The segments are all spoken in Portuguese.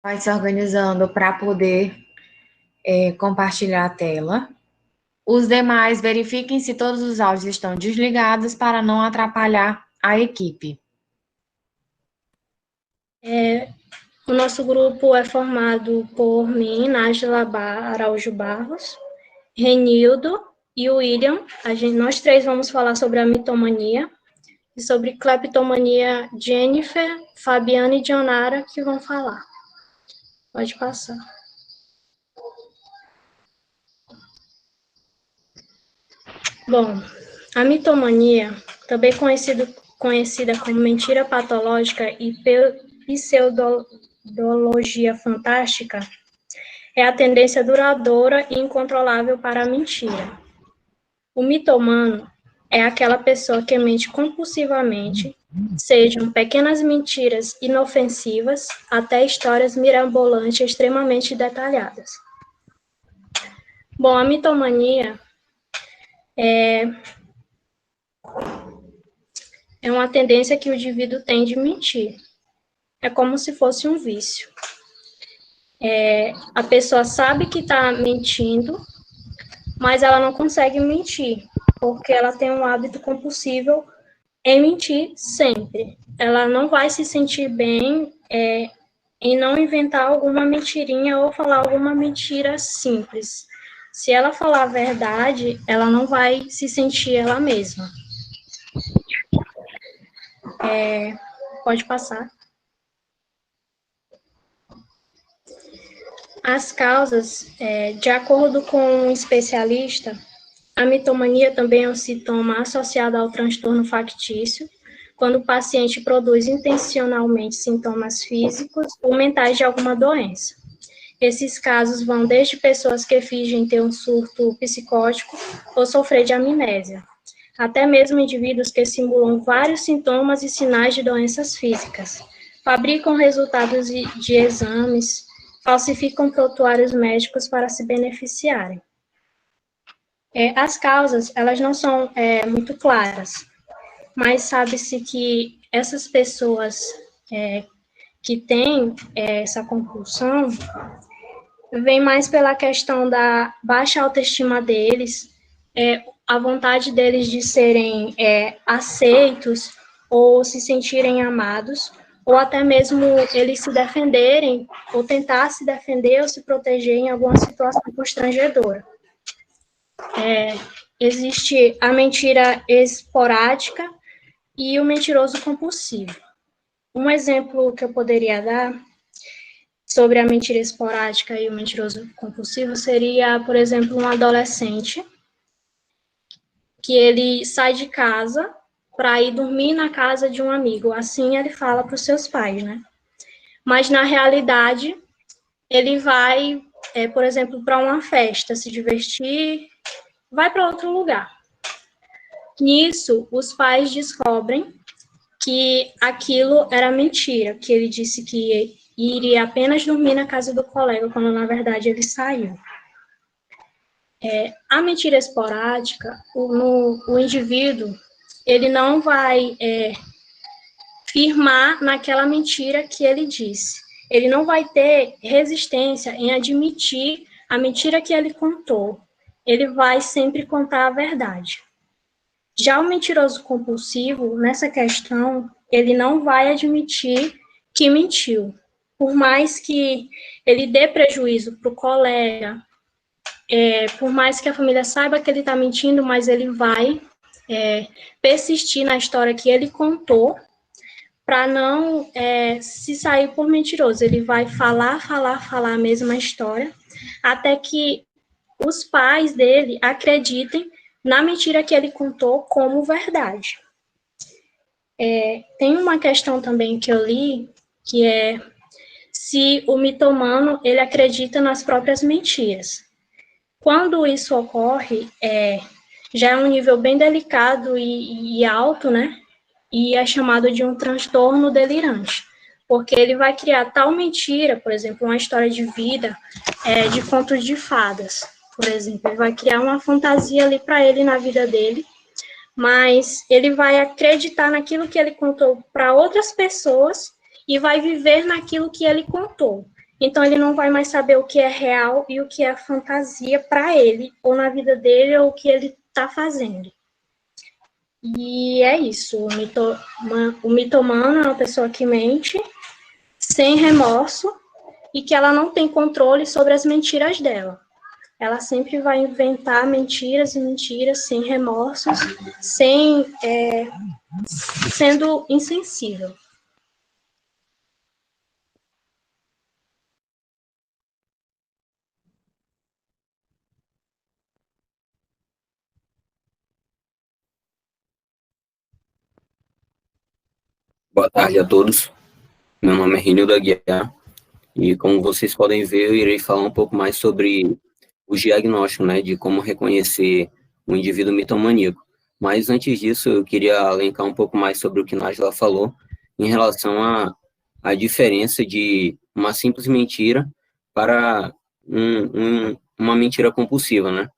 vai se organizando para poder compartilhar a tela. Os demais, verifiquem se todos os áudios estão desligados para não atrapalhar a equipe. O nosso grupo é formado por mim, Nájila Araújo Barros, Renildo e o William. Nós três vamos falar sobre a mitomania e sobre cleptomania. Jennifer, Fabiana e Dionara que vão falar. Pode passar. Bom, a mitomania, também conhecida como mentira patológica e pseudologia fantástica, é a tendência duradoura e incontrolável para a mentira. O mitomano é aquela pessoa que mente compulsivamente, sejam pequenas mentiras inofensivas até histórias mirabolantes extremamente detalhadas. Bom, a mitomania é uma tendência que o indivíduo tem de mentir. É como se fosse um vício. A pessoa sabe que está mentindo, mas ela não consegue mentir, porque ela tem um hábito compulsivo em mentir sempre. Ela não vai se sentir bem em não inventar alguma mentirinha ou falar alguma mentira simples. Se ela falar a verdade, ela não vai se sentir ela mesma. Pode passar. As causas, de acordo com um especialista, a mitomania também é um sintoma associado ao transtorno factício, quando o paciente produz intencionalmente sintomas físicos ou mentais de alguma doença. Esses casos vão desde pessoas que fingem ter um surto psicótico ou sofrer de amnésia, até mesmo indivíduos que simulam vários sintomas e sinais de doenças físicas, fabricam resultados de exames, falsificam prontuários médicos para se beneficiarem. As causas, elas não são muito claras, mas sabe-se que essas pessoas que têm essa compulsão vem mais pela questão da baixa autoestima deles, a vontade deles de serem aceitos ou se sentirem amados, ou até mesmo eles se defenderem, ou tentar se defender ou se proteger em alguma situação constrangedora. Existe a mentira esporádica e o mentiroso compulsivo. Um exemplo que eu poderia dar sobre a mentira esporádica e o mentiroso compulsivo seria, por exemplo, um adolescente que ele sai de casa para ir dormir na casa de um amigo. Assim ele fala para os seus pais, né? Mas, na realidade, ele vai, por exemplo, para uma festa, se divertir, vai para outro lugar. Nisso, os pais descobrem que aquilo era mentira, que ele disse que iria apenas dormir na casa do colega, quando, na verdade, ele saiu. A mentira esporádica, o indivíduo, ele não vai firmar naquela mentira que ele disse. Ele não vai ter resistência em admitir a mentira que ele contou. Ele vai sempre contar a verdade. Já o mentiroso compulsivo, nessa questão, ele não vai admitir que mentiu. Por mais que ele dê prejuízo para o colega, por mais que a família saiba que ele está mentindo, mas ele vai persistir na história que ele contou para não se sair por mentiroso. Ele vai falar a mesma história, até que os pais dele acreditem na mentira que ele contou como verdade. Tem uma questão também que eu li, que é se o mitomano ele acredita nas próprias mentiras. Quando isso ocorre, já é um nível bem delicado e alto, né? E é chamado de um transtorno delirante, porque ele vai criar tal mentira, por exemplo, uma história de vida, de contos de fadas, por exemplo. Ele vai criar uma fantasia ali para ele na vida dele, mas ele vai acreditar naquilo que ele contou para outras pessoas e vai viver naquilo que ele contou. Então, ele não vai mais saber o que é real e o que é fantasia para ele, ou na vida dele, ou o que ele está fazendo. E é isso. O mitomano é uma pessoa que mente sem remorso e que ela não tem controle sobre as mentiras dela. Ela sempre vai inventar mentiras e mentiras sem remorsos, sendo insensível. Boa tarde a todos. Meu nome é Renildo Aguiar e, como vocês podem ver, eu irei falar um pouco mais sobre o diagnóstico, né, de como reconhecer um indivíduo mitomaníaco. Mas, antes disso, eu queria elencar um pouco mais sobre o que Nájila falou em relação à diferença de uma simples mentira para uma mentira compulsiva, né?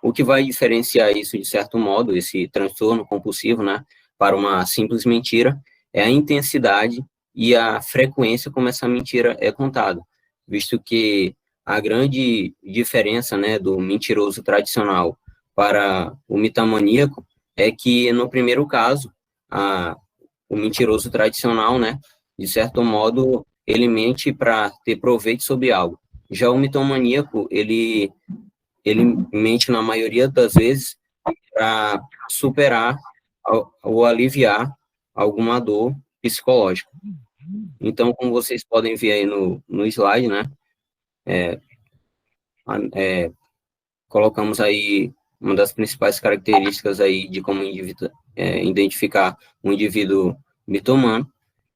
O que vai diferenciar isso, de certo modo, esse transtorno compulsivo, né, para uma simples mentira, é a intensidade e a frequência como essa mentira é contada, visto que a grande diferença, né, do mentiroso tradicional para o mitomaníaco é que, no primeiro caso, o mentiroso tradicional, né, de certo modo, ele mente para ter proveito sobre algo. Já o mitomaníaco, ele mente, na maioria das vezes, para superar ou aliviar alguma dor psicológica. Então, como vocês podem ver aí no slide, né, colocamos aí uma das principais características aí de como identificar um indivíduo mitomano,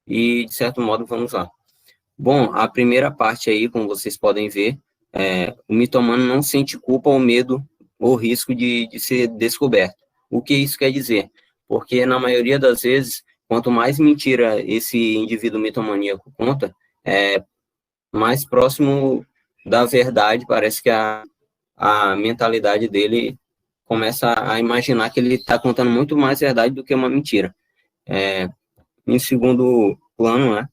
e, de certo modo, vamos lá. Bom, a primeira parte aí, como vocês podem ver, o mitomano não sente culpa ou medo ou risco de ser descoberto. O que isso quer dizer? Porque, na maioria das vezes, quanto mais mentira esse indivíduo mitomaníaco conta, mais próximo da verdade parece que a mentalidade dele começa a imaginar que ele está contando muito mais verdade do que uma mentira. Em segundo plano, né,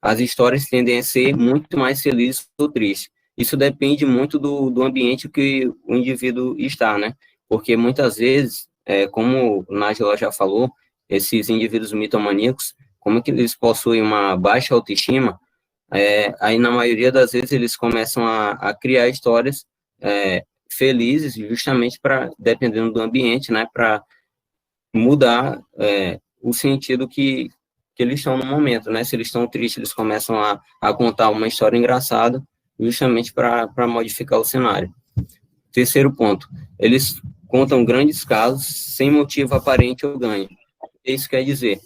as histórias tendem a ser muito mais felizes ou tristes. Isso depende muito do ambiente que o indivíduo está, né? Porque muitas vezes, como o Nájila já falou, esses indivíduos mitomaníacos, como que eles possuem uma baixa autoestima, aí na maioria das vezes eles começam a criar histórias felizes, justamente para, dependendo do ambiente, né, para mudar o sentido que eles estão no momento, né? Se eles estão tristes, eles começam a contar uma história engraçada, justamente para modificar o cenário. Terceiro ponto, eles contam grandes casos sem motivo aparente ou ganho. Isso quer dizer,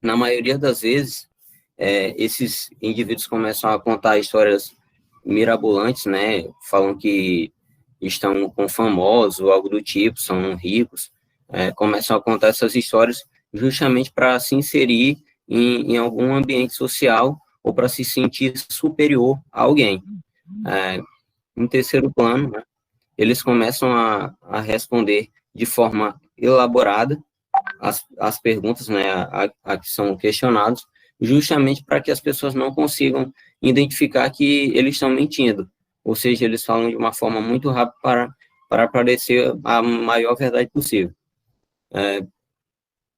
na maioria das vezes, esses indivíduos começam a contar histórias mirabolantes, né? Falam que estão com famosos ou algo do tipo, são ricos, começam a contar essas histórias justamente para se inserir em algum ambiente social ou para se sentir superior a alguém. Em terceiro plano, né, eles começam a responder de forma elaborada as perguntas, né, a que são questionados, justamente para que as pessoas não consigam identificar que eles estão mentindo. Ou seja, eles falam de uma forma muito rápida para parecer a maior verdade possível.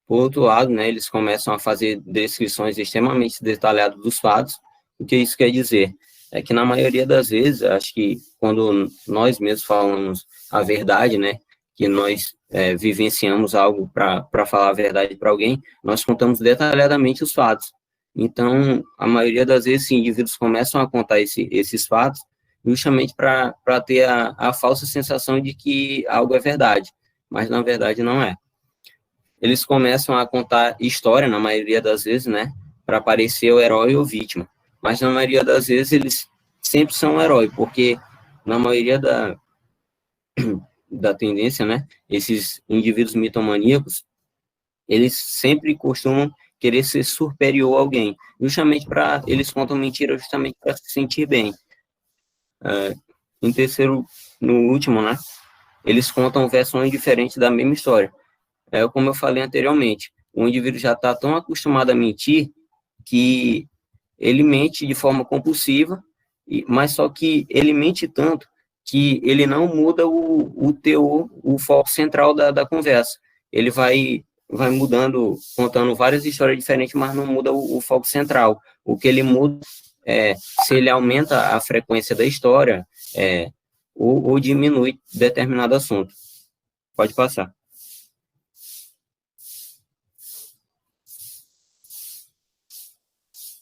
Por outro lado, né, eles começam a fazer descrições extremamente detalhadas dos fatos. O que isso quer dizer? É que, na maioria das vezes, acho que quando nós mesmos falamos a verdade, né, que nós vivenciamos algo para falar a verdade para alguém, nós contamos detalhadamente os fatos. Então, a maioria das vezes, sim, indivíduos começam a contar esses fatos justamente para ter a falsa sensação de que algo é verdade, mas, na verdade, não é. Eles começam a contar história, na maioria das vezes, né, para parecer o herói ou vítima. Mas, na maioria das vezes, eles sempre são o herói, porque, na maioria da tendência, né, esses indivíduos mitomaníacos, eles sempre costumam querer ser superior a alguém, justamente para, eles contam mentira justamente para se sentir bem. Em terceiro, no último, né, eles contam versões diferentes da mesma história. Como eu falei anteriormente, o indivíduo já está tão acostumado a mentir que ele mente de forma compulsiva mas só que ele mente tanto que ele não muda o teor, o foco central da conversa. Ele vai mudando, contando várias histórias diferentes, mas não muda o foco central. O que ele muda é se ele aumenta a frequência da história, ou diminui determinado assunto. Pode passar.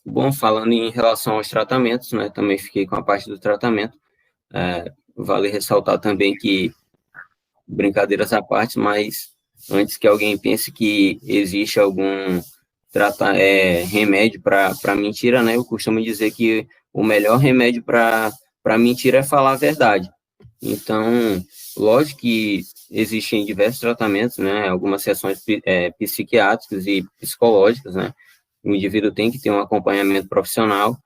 Bom, falando em relação aos tratamentos, né, também fiquei com a parte do tratamento. Vale ressaltar também que, brincadeiras à parte, mas antes que alguém pense que existe algum remédio para mentira, né, eu costumo dizer que o melhor remédio para mentira é falar a verdade. Então, lógico que existem diversos tratamentos, né, algumas sessões psiquiátricas e psicológicas, né, o indivíduo tem que ter um acompanhamento profissional,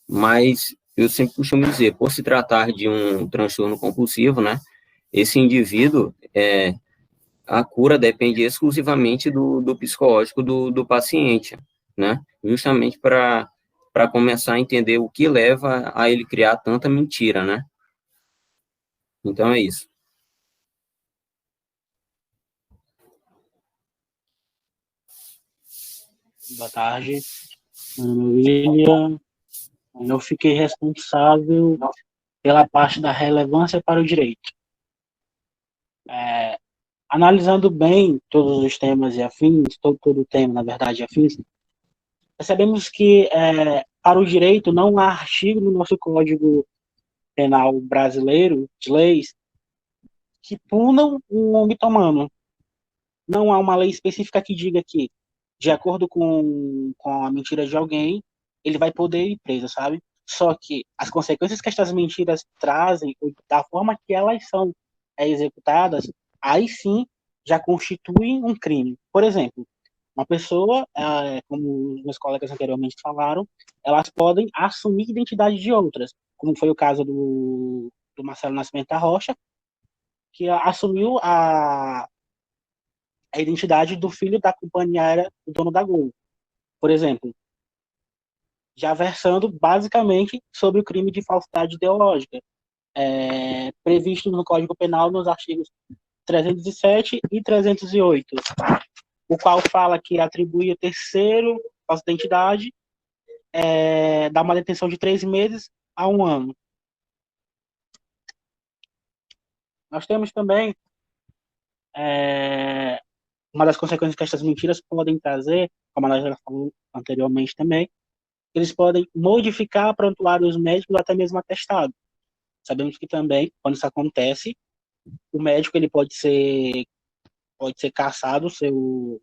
mas eu sempre costumo dizer, por se tratar de um transtorno compulsivo, né, esse indivíduo, a cura depende exclusivamente do psicológico do paciente, né, justamente para começar a entender o que leva a ele criar tanta mentira, né. Então é isso. Boa tarde, meu nome é William. Eu fiquei responsável pela parte da relevância para o direito. Analisando bem todos os temas e afins, todo o tema, na verdade, afins, percebemos que para o direito não há artigo no nosso Código Penal brasileiro, de leis, que punam um mitomano. Não há uma lei específica que diga que, de acordo com a mentira de alguém, ele vai poder ir preso, sabe? Só que as consequências que estas mentiras trazem, da forma que elas são executadas, aí sim já constituem um crime. Por exemplo, uma pessoa, como os meus colegas anteriormente falaram, elas podem assumir identidade de outras, como foi o caso do Marcelo Nascimento da Rocha, que assumiu a identidade do filho da companhia aérea do dono da Gol, por exemplo, já versando basicamente sobre o crime de falsidade ideológica, previsto no Código Penal nos artigos 307 e 308, o qual fala que atribui ao terceiro falsa identidade, dá uma detenção de 3 meses a 1 ano. Nós temos também uma das consequências que essas mentiras podem trazer, como nós já falamos anteriormente também, eles podem modificar prontuários médicos ou até mesmo atestado. Sabemos que também, quando isso acontece, o médico ele pode ser cassado o seu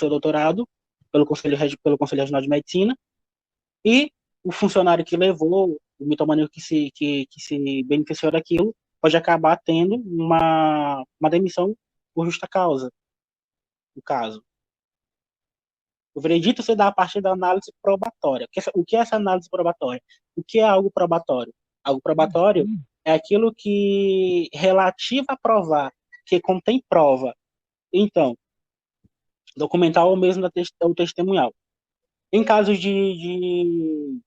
doutorado pelo Conselho Regional de Medicina, e o funcionário que levou, o mitomaníaco que se beneficiou daquilo, pode acabar tendo uma demissão por justa causa, no caso. O veredito se dá a partir da análise probatória. O que é essa análise probatória? O que é algo probatório? Algo probatório é aquilo que relativo a provar, que contém prova. Então, documental ou mesmo o testemunhal. Em casos de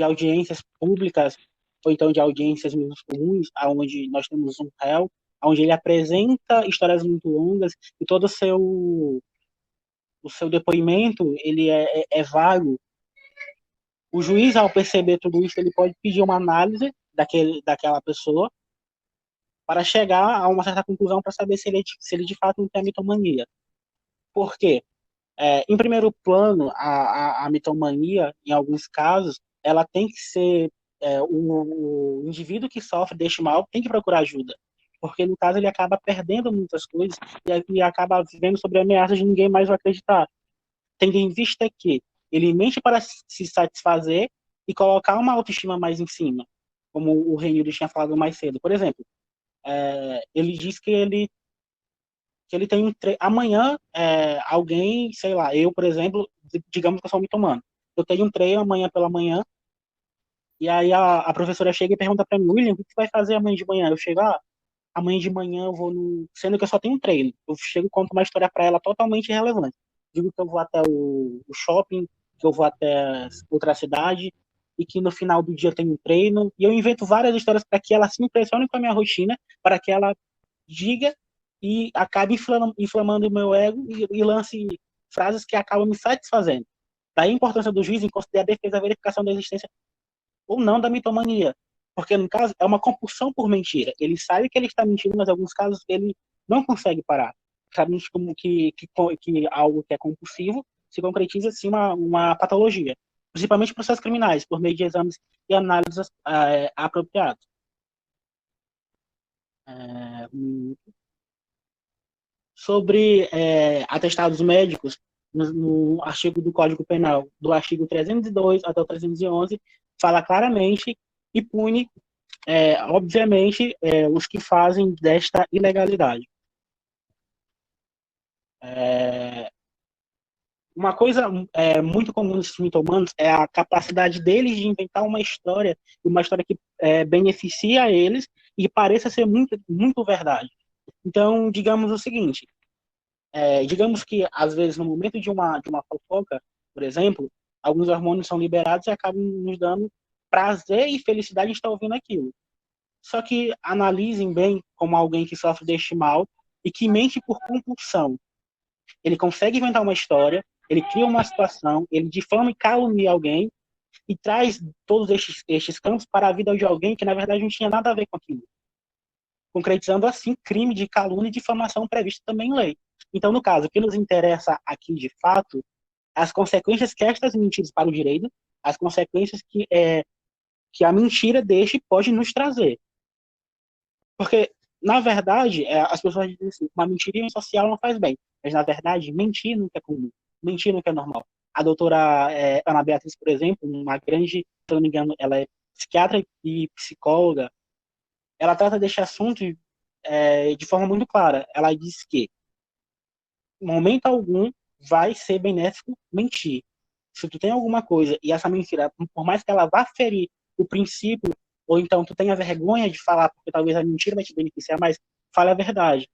audiências públicas, ou então de audiências mesmo comuns, onde nós temos um réu, onde ele apresenta histórias muito longas e todo o seu depoimento ele é vago. O juiz, ao perceber tudo isso, ele pode pedir uma análise daquela pessoa para chegar a uma certa conclusão para saber se ele de fato não tem a mitomania. Por quê? Em primeiro plano, a mitomania, em alguns casos, ela tem que ser o indivíduo que sofre deste mal tem que procurar ajuda, porque no caso ele acaba perdendo muitas coisas e acaba vivendo sobre ameaças de ninguém mais vai acreditar, tendo em vista que ele mente para se satisfazer e colocar uma autoestima mais em cima, como o Renildo tinha falado mais cedo. Por exemplo, ele diz que ele tem amanhã alguém, sei lá, eu, por exemplo, digamos que eu sou mitomano, eu tenho um treino amanhã pela manhã, e aí a professora chega e pergunta para mim, William, o que você vai fazer amanhã de manhã? Eu chego, amanhã de manhã eu vou sendo que eu só tenho um treino, eu chego e conto uma história para ela totalmente irrelevante. Digo que eu vou até o shopping que eu vou até outra cidade e que no final do dia tem um treino, e eu invento várias histórias para que ela se impressione com a minha rotina, para que ela diga e acabe inflamando o meu ego e lance frases que acabam me satisfazendo. Daí a importância do juiz em considerar a defesa a verificação da existência ou não da mitomania, porque no caso é uma compulsão por mentira. Ele sabe que ele está mentindo, mas em alguns casos ele não consegue parar. Sabemos como que algo que é compulsivo se concretiza assim uma patologia, principalmente processos criminais, por meio de exames e análises apropriados. Sobre atestados médicos, no artigo do Código Penal, do artigo 302 até o 311, fala claramente e pune, obviamente, os que fazem desta ilegalidade. Uma coisa muito comum nesses mitomanos é a capacidade deles de inventar uma história que beneficia eles e pareça ser muito, muito verdade. Então, digamos o seguinte, digamos que, às vezes, no momento de uma fofoca, por exemplo, alguns hormônios são liberados e acabam nos dando prazer e felicidade de estar ouvindo aquilo. Só que analisem bem como alguém que sofre deste mal e que mente por compulsão. Ele consegue inventar uma história, ele cria uma situação, ele difama e calunia alguém e traz todos estes campos para a vida de alguém que, na verdade, não tinha nada a ver com aquilo. Concretizando, assim, crime de calúnia e difamação previsto também em lei. Então, no caso, o que nos interessa aqui, de fato, as consequências que estas mentiras para o direito, as consequências que a mentira deixa pode nos trazer. Porque, na verdade, as pessoas dizem assim, uma mentirinha social não faz bem. Mas, na verdade, mentir nunca é comum. Mentir nunca é normal. A doutora Ana Beatriz, por exemplo, uma grande, se não me engano, ela é psiquiatra e psicóloga, ela trata deste assunto de forma muito clara. Ela diz que, em momento algum, vai ser benéfico mentir. Se tu tem alguma coisa e essa mentira, por mais que ela vá ferir o princípio, ou então tu tenha vergonha de falar, porque talvez a mentira vai te beneficiar mais, fale a verdade.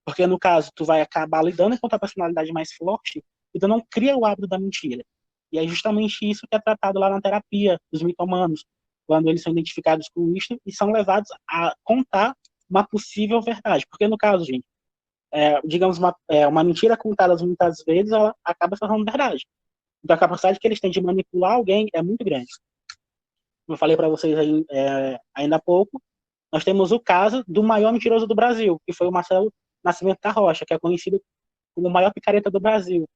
Porque, no caso, tu vai acabar lidando com a tua personalidade mais forte e tu não cria o hábito da mentira. E é justamente isso que é tratado lá na terapia dos mitomanos, quando eles são identificados com isso e são levados a contar uma possível verdade. Porque, no caso, gente, digamos, uma mentira contada muitas vezes, ela acaba se tornando verdade. Então, a capacidade que eles têm de manipular alguém é muito grande. Como eu falei para vocês aí, ainda há pouco, nós temos o caso do maior mentiroso do Brasil, que foi o Marcelo Nascimento da Rocha, que é conhecido como o maior picareta do Brasil.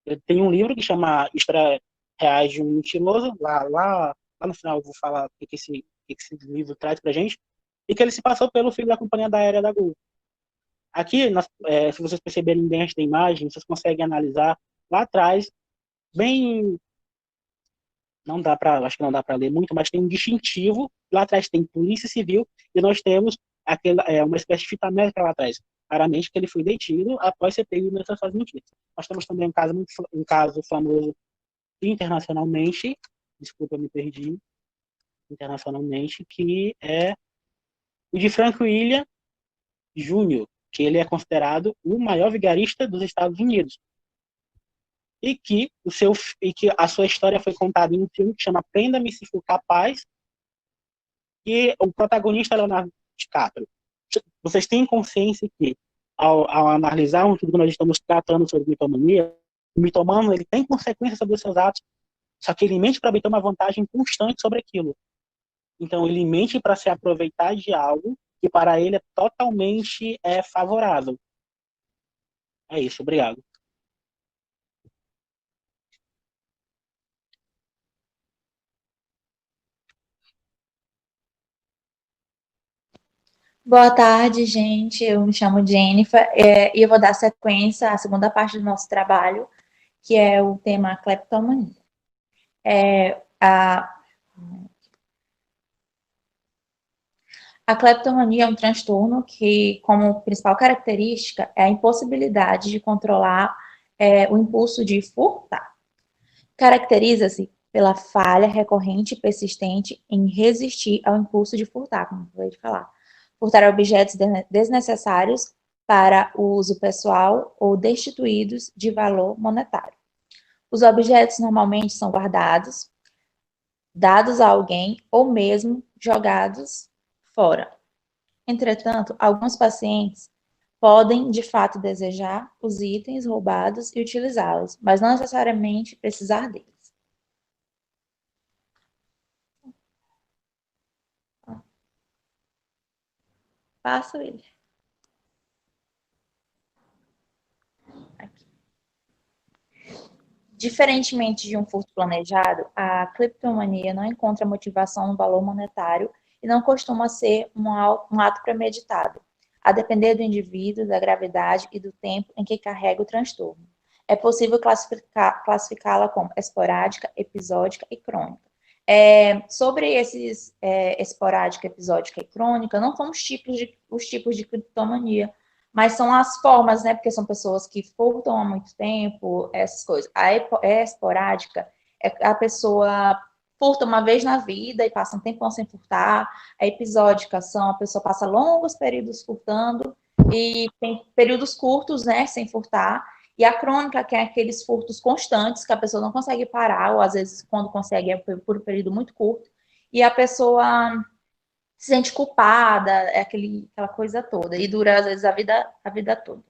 Ele tem um livro que chama História Reais de um Mentiroso, lá no final eu vou falar o que esse livro traz pra gente, e que ele se passou pelo filho da companhia da aérea da Gol. Aqui, se vocês perceberem bem esta imagem, vocês conseguem analisar lá atrás, bem... acho que não dá para ler muito, mas tem um distintivo, lá atrás tem Polícia Civil, e nós temos uma espécie de fita médica lá atrás. Claramente que ele foi detido após ser pego nessas suas mentiras. Nós temos também um caso famoso internacionalmente, desculpa, eu me perdi, internacionalmente, que é o de Frank William Jr., que ele é considerado o maior vigarista dos Estados Unidos. E que a sua história foi contada em um filme que chama Prenda-me se for capaz, e o protagonista é Leonardo DiCaprio. Vocês têm consciência que, ao analisar tudo que nós estamos tratando sobre mitomania, o mitomano ele tem consequências sobre os seus atos, só que ele mente para obter uma vantagem constante sobre aquilo. Então, ele mente para se aproveitar de algo que para ele é totalmente favorável. É isso, obrigado. Boa tarde, gente. Eu me chamo Jennifer e eu vou dar sequência à segunda parte do nosso trabalho, que é o tema cleptomania. A cleptomania é um transtorno que, como principal característica, é a impossibilidade de controlar o impulso de furtar. Caracteriza-se pela falha recorrente e persistente em resistir ao impulso de furtar, como eu acabei de falar. Furtar objetos desnecessários para o uso pessoal ou destituídos de valor monetário. Os objetos normalmente são guardados, dados a alguém ou mesmo jogados fora. Entretanto, alguns pacientes podem, de fato, desejar os itens roubados e utilizá-los, mas não necessariamente precisar deles. Passo ele. Aqui. Diferentemente de um furto planejado, a cleptomania não encontra motivação no valor monetário e não costuma ser um ato premeditado, a depender do indivíduo, da gravidade e do tempo em que carrega o transtorno. É possível classificá-la como esporádica, episódica e crônica. Sobre esses esporádica, episódica e crônica, não são os tipos de cleptomania, mas são as formas, né? Porque são pessoas que furtam há muito tempo, essas coisas. A esporádica é a pessoa furta uma vez na vida e passa um tempão sem furtar. A episódica a pessoa passa longos períodos furtando e tem períodos curtos, né, sem furtar. E a crônica, que é aqueles furtos constantes, que a pessoa não consegue parar, ou às vezes, quando consegue, é por um período muito curto. E a pessoa se sente culpada, aquela coisa toda, e dura, às vezes, a vida toda.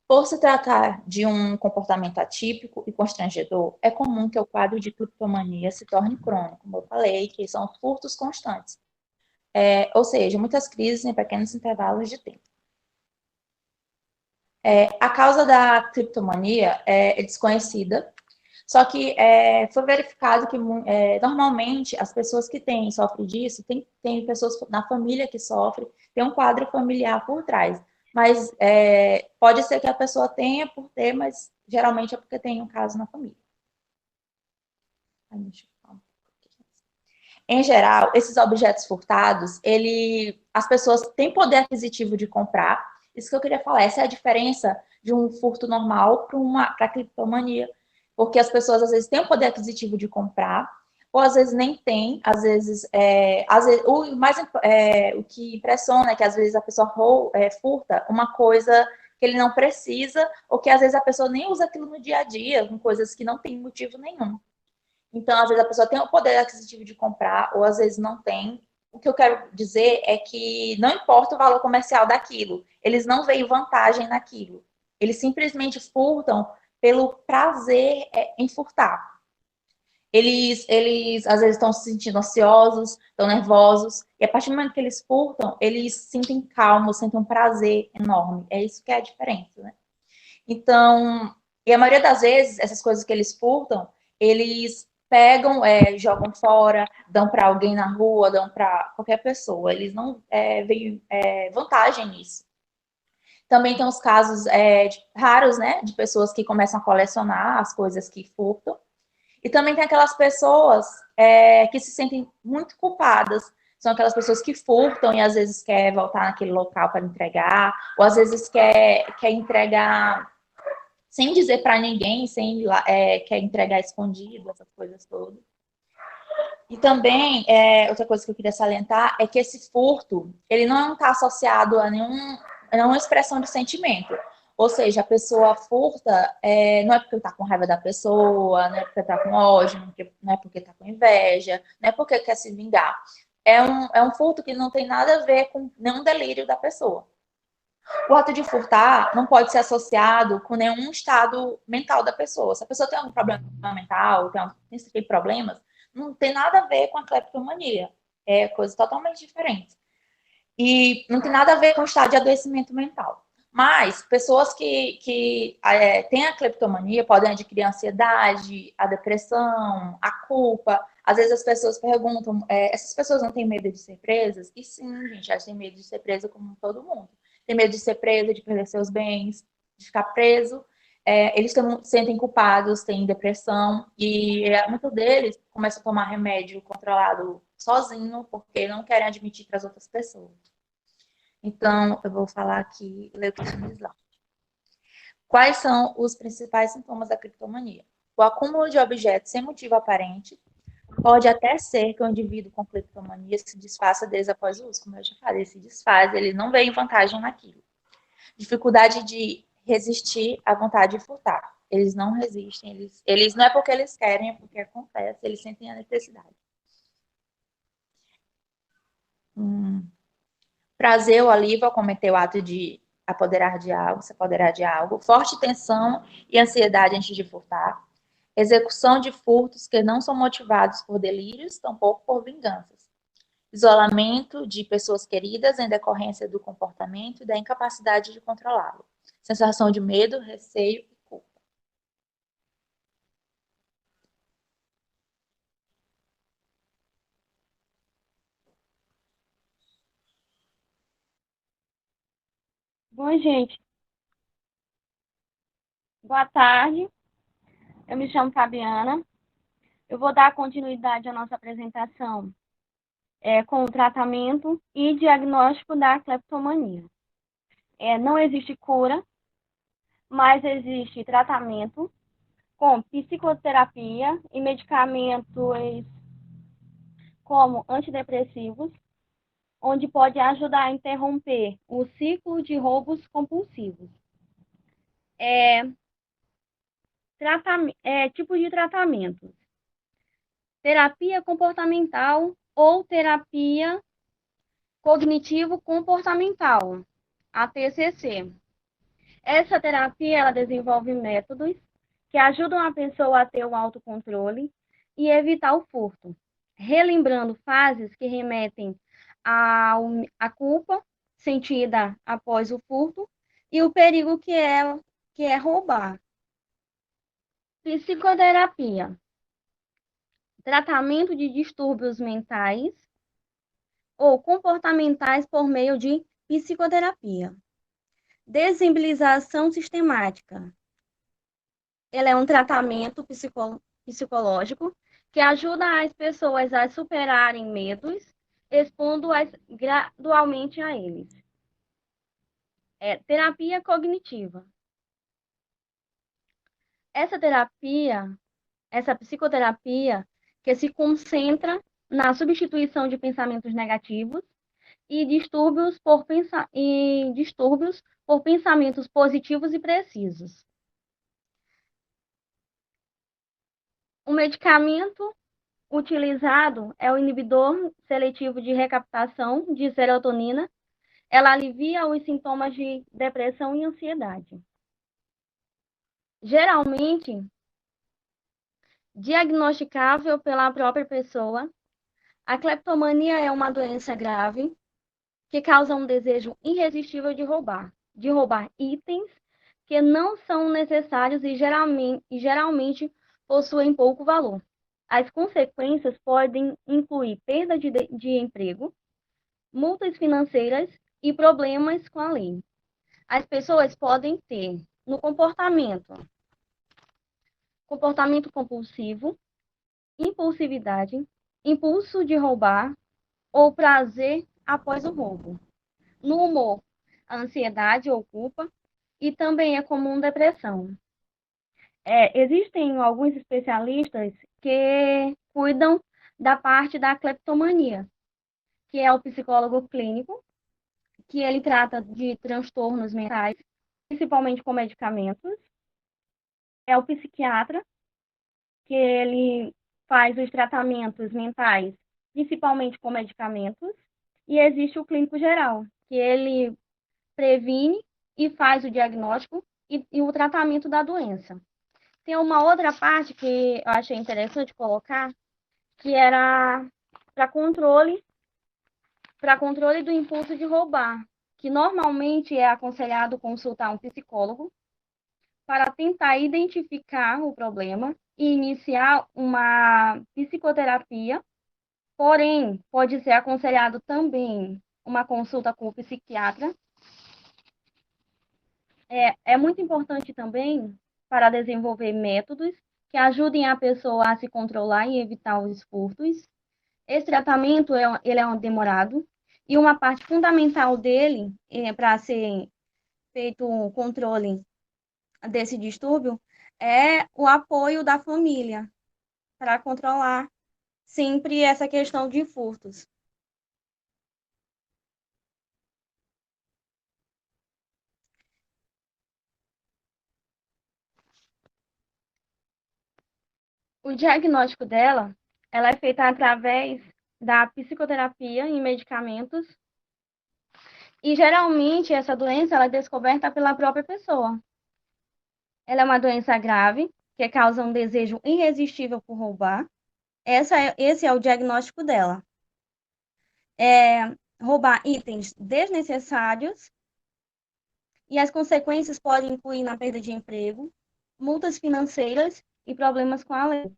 Por se tratar de um comportamento atípico e constrangedor, é comum que o quadro de cleptomania se torne crônico, como eu falei, que são furtos constantes. Ou seja, muitas crises em pequenos intervalos de tempo. A causa da cleptomania é desconhecida, só que foi verificado que normalmente as pessoas que sofrem disso, tem pessoas na família que sofrem, tem um quadro familiar por trás. Mas pode ser que a pessoa tenha por ter, mas geralmente é porque tem um caso na família. Em geral, esses objetos furtados, as pessoas têm poder aquisitivo de comprar. Isso que eu queria falar, essa é a diferença de um furto normal para a cleptomania. Porque as pessoas, às vezes, têm o poder aquisitivo de comprar, ou às vezes nem tem, às vezes o que impressiona é que às vezes a pessoa furta uma coisa que ele não precisa, ou que às vezes a pessoa nem usa aquilo no dia a dia, com coisas que não tem motivo nenhum. Então, às vezes a pessoa tem o poder aquisitivo de comprar, ou às vezes não tem. O que eu quero dizer é que não importa o valor comercial daquilo, eles não veem vantagem naquilo. Eles simplesmente furtam pelo prazer em furtar. Eles às vezes estão se sentindo ansiosos, estão nervosos, e a partir do momento que eles furtam, eles se sentem calmos, sentem um prazer enorme. É isso que é a diferença, né? Então, e a maioria das vezes, essas coisas que eles furtam, eles pegam, jogam fora, dão para alguém na rua, dão para qualquer pessoa. Eles não veem vantagem nisso. Também tem os casos raros, né, de pessoas que começam a colecionar as coisas que furtam. E também tem aquelas pessoas que se sentem muito culpadas. São aquelas pessoas que furtam e às vezes quer voltar naquele local para entregar, ou às vezes quer entregar sem dizer para ninguém, quer entregar escondido, essas coisas todas. E também, outra coisa que eu queria salientar é que esse furto, ele não está associado a nenhuma expressão de sentimento. Ou seja, a pessoa furta, não é porque está com raiva da pessoa, não é porque está com ódio, não é porque está com inveja, não é porque quer se vingar. É um furto que não tem nada a ver com nenhum delírio da pessoa. O ato de furtar não pode ser associado com nenhum estado mental da pessoa. Se a pessoa tem algum problema mental, tem problemas, não tem nada a ver com a cleptomania. É coisa totalmente diferente. E não tem nada a ver com o estado de adoecimento mental. Mas pessoas que têm a cleptomania podem adquirir a ansiedade, a depressão, a culpa. Às vezes as pessoas perguntam, essas pessoas não têm medo de ser presas? E sim, gente, elas têm medo de ser presa como todo mundo. Tem medo de ser presa, de perder seus bens, de ficar preso. Eles sentem culpados, têm depressão, e muitos deles começam a tomar remédio controlado sozinho, porque não querem admitir para as outras pessoas. Então, eu vou falar aqui, ler o que diz lá. Quais são os principais sintomas da cleptomania? O acúmulo de objetos sem motivo aparente. Pode até ser que o indivíduo com cleptomania se desfaça deles após o uso. Como eu já falei, ele se desfaz, ele não vê vantagem naquilo. Dificuldade de resistir à vontade de furtar. Eles não resistem, eles não é porque eles querem, é porque acontece, eles sentem a necessidade. Prazer ou alívio ao cometer o ato de apoderar de algo, se apoderar de algo, forte tensão e ansiedade antes de furtar, execução de furtos que não são motivados por delírios, tampouco por vinganças, isolamento de pessoas queridas em decorrência do comportamento e da incapacidade de controlá-lo, sensação de medo, receio e culpa. Bom, gente, boa tarde. Eu me chamo Fabiana. Eu vou dar continuidade à nossa apresentação com o tratamento e diagnóstico da cleptomania. Não existe cura, mas existe tratamento com psicoterapia e medicamentos como antidepressivos, onde pode ajudar a interromper o ciclo de roubos compulsivos. Tipo de tratamentos: terapia comportamental ou terapia cognitivo-comportamental, a TCC. Essa terapia ela desenvolve métodos que ajudam a pessoa a ter o autocontrole e evitar o furto, relembrando fases que remetem à culpa sentida após o furto e o perigo que é roubar. Psicoterapia: tratamento de distúrbios mentais ou comportamentais por meio de psicoterapia. Desensibilização sistemática: ela é um tratamento psicológico que ajuda as pessoas a superarem medos, expondo-as gradualmente a eles. Terapia cognitiva: essa psicoterapia que se concentra na substituição de pensamentos negativos e distúrbios por pensamentos positivos e precisos. O medicamento utilizado é o inibidor seletivo de recaptação de serotonina. Ela alivia os sintomas de depressão e ansiedade. Geralmente, diagnosticável pela própria pessoa, a cleptomania é uma doença grave que causa um desejo irresistível de roubar itens que não são necessários e geralmente possuem pouco valor. As consequências podem incluir perda de emprego, multas financeiras e problemas com a lei. As pessoas podem ter no comportamento compulsivo, impulsividade, impulso de roubar ou prazer após o roubo. No humor, ansiedade ou culpa, e também é comum depressão. Existem alguns especialistas que cuidam da parte da cleptomania, que é o psicólogo clínico, que ele trata de transtornos mentais, principalmente com medicamentos. É o psiquiatra, que ele faz os tratamentos mentais, principalmente com medicamentos. E existe o clínico geral, que ele previne e faz o diagnóstico e o tratamento da doença. Tem uma outra parte que eu achei interessante colocar, que era para controle do impulso de roubar, que normalmente é aconselhado consultar um psicólogo para tentar identificar o problema e iniciar uma psicoterapia. Porém, pode ser aconselhado também uma consulta com o psiquiatra. É muito importante também para desenvolver métodos que ajudem a pessoa a se controlar e evitar os furtos. Esse tratamento ele é demorado e uma parte fundamental dele para ser feito um controle desse distúrbio é o apoio da família para controlar sempre essa questão de furtos. O diagnóstico dela, ela é feita através da psicoterapia e medicamentos. E geralmente essa doença ela é descoberta pela própria pessoa. Ela é uma doença grave que causa um desejo irresistível por roubar. Esse é o diagnóstico dela. Roubar itens desnecessários, e as consequências podem incluir na perda de emprego, multas financeiras e problemas com a lei.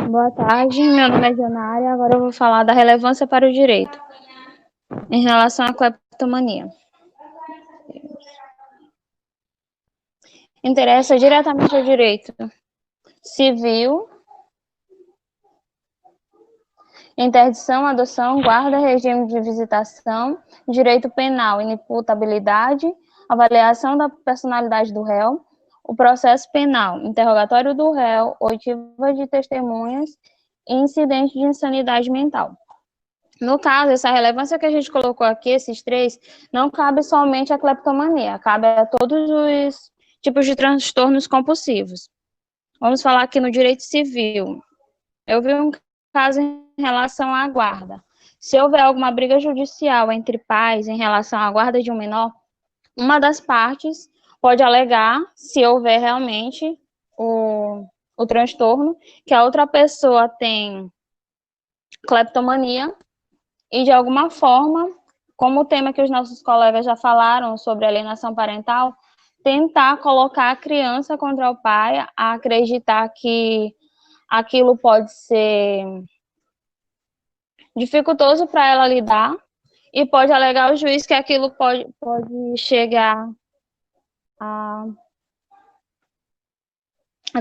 Boa tarde, meu nome é Dionária, agora eu vou falar da relevância para o direito em relação à cleptomania. Interessa diretamente ao direito civil, interdição, adoção, guarda, regime de visitação, direito penal, inimputabilidade, avaliação da personalidade do réu, o processo penal, interrogatório do réu, oitiva de testemunhas e incidente de insanidade mental. No caso, essa relevância que a gente colocou aqui, esses três, não cabe somente à cleptomania, cabe a todos os tipos de transtornos compulsivos. Vamos falar aqui no direito civil. Eu vi um caso em relação à guarda. Se houver alguma briga judicial entre pais em relação à guarda de um menor, uma das partes pode alegar, se houver realmente o transtorno, que a outra pessoa tem cleptomania e, de alguma forma, como o tema que os nossos colegas já falaram sobre alienação parental, tentar colocar a criança contra o pai, a acreditar que aquilo pode ser dificultoso para ela lidar e pode alegar ao juiz que aquilo pode chegar a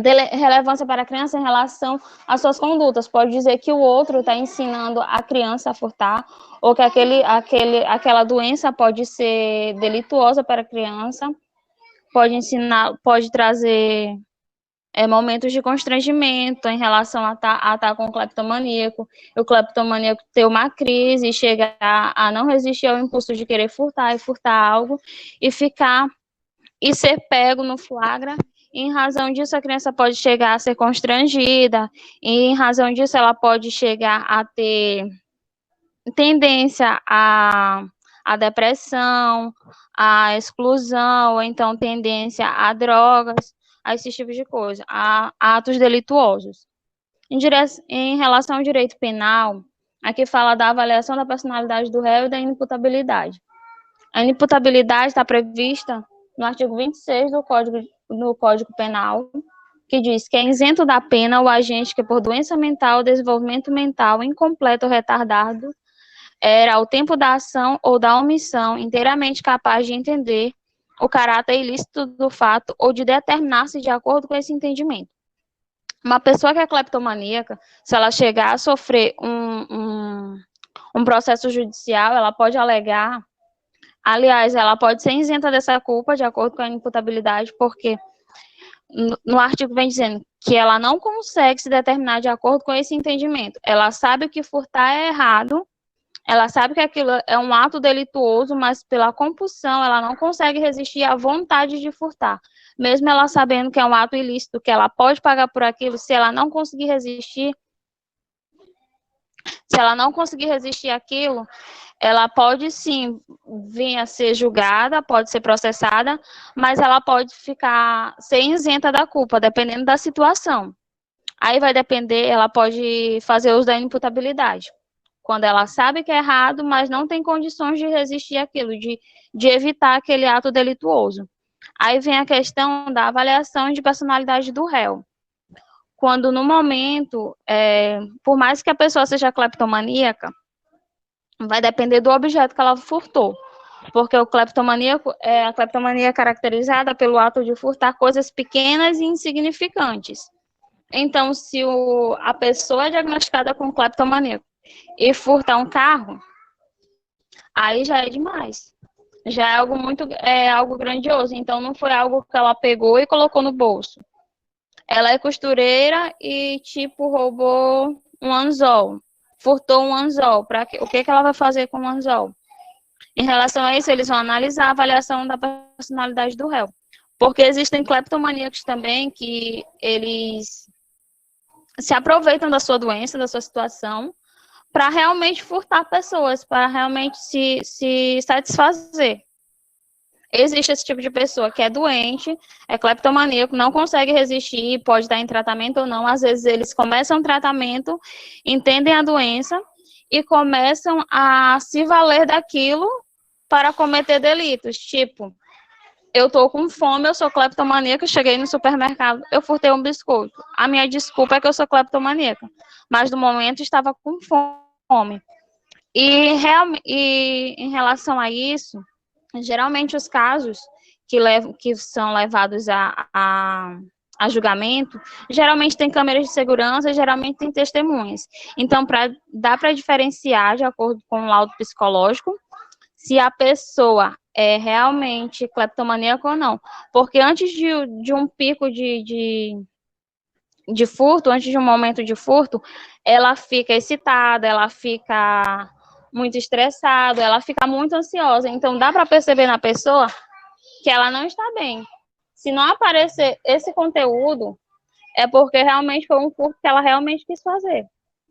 ter relevância para a criança em relação às suas condutas. Pode dizer que o outro está ensinando a criança a furtar, ou que aquela doença pode ser delituosa para a criança, pode trazer momentos de constrangimento em relação a estar com o cleptomaníaco, e o cleptomaníaco ter uma crise, chegar a não resistir ao impulso de querer furtar e furtar algo, e ser pego no flagra. E em razão disso, a criança pode chegar a ser constrangida, e em razão disso, ela pode chegar a ter tendência à depressão, à exclusão, ou então tendência a drogas, a esses tipos de coisa, a atos delituosos. Em relação ao direito penal, aqui fala da avaliação da personalidade do réu e da inimputabilidade. A inimputabilidade está prevista no artigo 26 do Código Penal, que diz que é isento da pena o agente que, por doença mental, desenvolvimento mental incompleto ou retardado, era, ao tempo da ação ou da omissão, inteiramente capaz de entender o caráter ilícito do fato ou de determinar-se de acordo com esse entendimento. Uma pessoa que é cleptomaníaca, se ela chegar a sofrer um processo judicial, ela pode alegar, aliás, ela pode ser isenta dessa culpa, de acordo com a imputabilidade, porque no artigo vem dizendo que ela não consegue se determinar de acordo com esse entendimento. Ela sabe que furtar é errado, ela sabe que aquilo é um ato delituoso, mas pela compulsão ela não consegue resistir à vontade de furtar. Mesmo ela sabendo que é um ato ilícito, que ela pode pagar por aquilo, se ela não conseguir resistir àquilo, ela pode sim vir a ser julgada, pode ser processada, mas ela pode ser isenta da culpa, dependendo da situação. Aí vai depender, ela pode fazer uso da inimputabilidade, quando ela sabe que é errado, mas não tem condições de resistir àquilo, de evitar aquele ato delituoso. Aí vem a questão da avaliação de personalidade do réu. Quando, no momento, por mais que a pessoa seja cleptomaníaca, vai depender do objeto que ela furtou, porque a cleptomania é caracterizada pelo ato de furtar coisas pequenas e insignificantes. Então, se a pessoa é diagnosticada com cleptomania e furtar um carro, aí já é demais. Já é algo grandioso. Então, não foi algo que ela pegou e colocou no bolso. Ela é costureira e, tipo, roubou um anzol, furtou um anzol. O que ela vai fazer com o anzol? Em relação a isso, eles vão analisar a avaliação da personalidade do réu. Porque existem cleptomaníacos também que eles se aproveitam da sua doença, da sua situação, para realmente furtar pessoas, para realmente se satisfazer. Existe esse tipo de pessoa que é doente, é cleptomaníaco, não consegue resistir, pode estar em tratamento ou não. Às vezes eles começam o tratamento, entendem a doença e começam a se valer daquilo para cometer delitos. Tipo, eu tô com fome, eu sou cleptomaníaca, cheguei no supermercado, eu furtei um biscoito. A minha desculpa é que eu sou cleptomaníaca, mas no momento estava com fome. E em relação a isso, geralmente os casos que são levados a julgamento, geralmente tem câmeras de segurança, geralmente tem testemunhas. Então, dá para diferenciar, de acordo com o laudo psicológico, se a pessoa é realmente cleptomaníaca ou não. Porque antes de um pico de furto, antes de um momento de furto, ela fica excitada, ela fica muito estressada, ela fica muito ansiosa. Então, dá para perceber na pessoa que ela não está bem. Se não aparecer esse conteúdo, é porque realmente foi um furto que ela realmente quis fazer.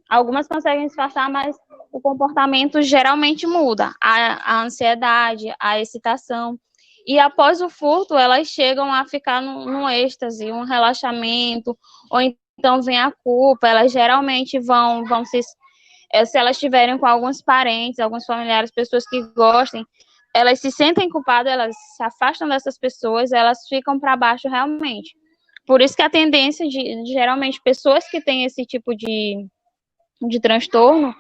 Algumas conseguem disfarçar, mas o comportamento geralmente muda. A ansiedade, a excitação. E após o furto, elas chegam a ficar num êxtase, um relaxamento, ou então vem a culpa. Elas geralmente vão se elas estiverem com alguns parentes, alguns familiares, pessoas que gostem, elas se sentem culpadas, elas se afastam dessas pessoas, elas ficam para baixo realmente. Por isso que a tendência de geralmente, pessoas que têm esse tipo de transtorno,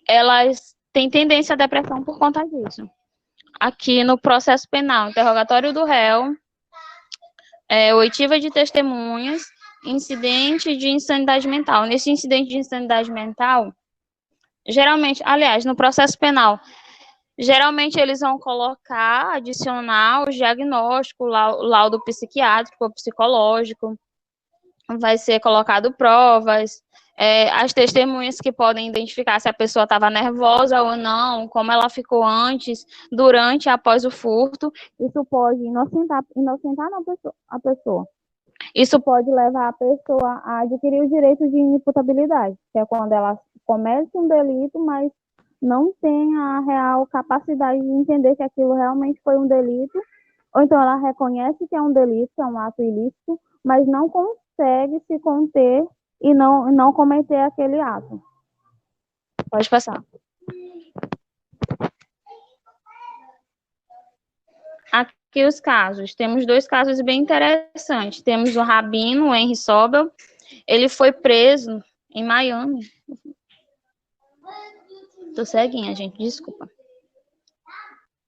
elas têm tendência à depressão por conta disso. Aqui no processo penal, interrogatório do réu, oitiva de testemunhas, incidente de insanidade mental. Nesse incidente de insanidade mental, geralmente, aliás, no processo penal, geralmente eles vão adicionar o diagnóstico, o laudo psiquiátrico ou psicológico, vai ser colocado provas, as testemunhas que podem identificar se a pessoa estava nervosa ou não, como ela ficou antes, durante e após o furto. Isso pode inocentar a pessoa. Isso pode levar a pessoa a adquirir o direito de inimputabilidade, que é quando ela comete um delito, mas não tem a real capacidade de entender que aquilo realmente foi um delito, ou então ela reconhece que é um delito, é um ato ilícito, mas não consegue se conter e não cometer aquele ato. Pode passar. Aqui os casos. Temos 2 casos bem interessantes. Temos o Rabino, o Henry Sobel. Ele foi preso em Miami. Tô ceguinha, gente, desculpa.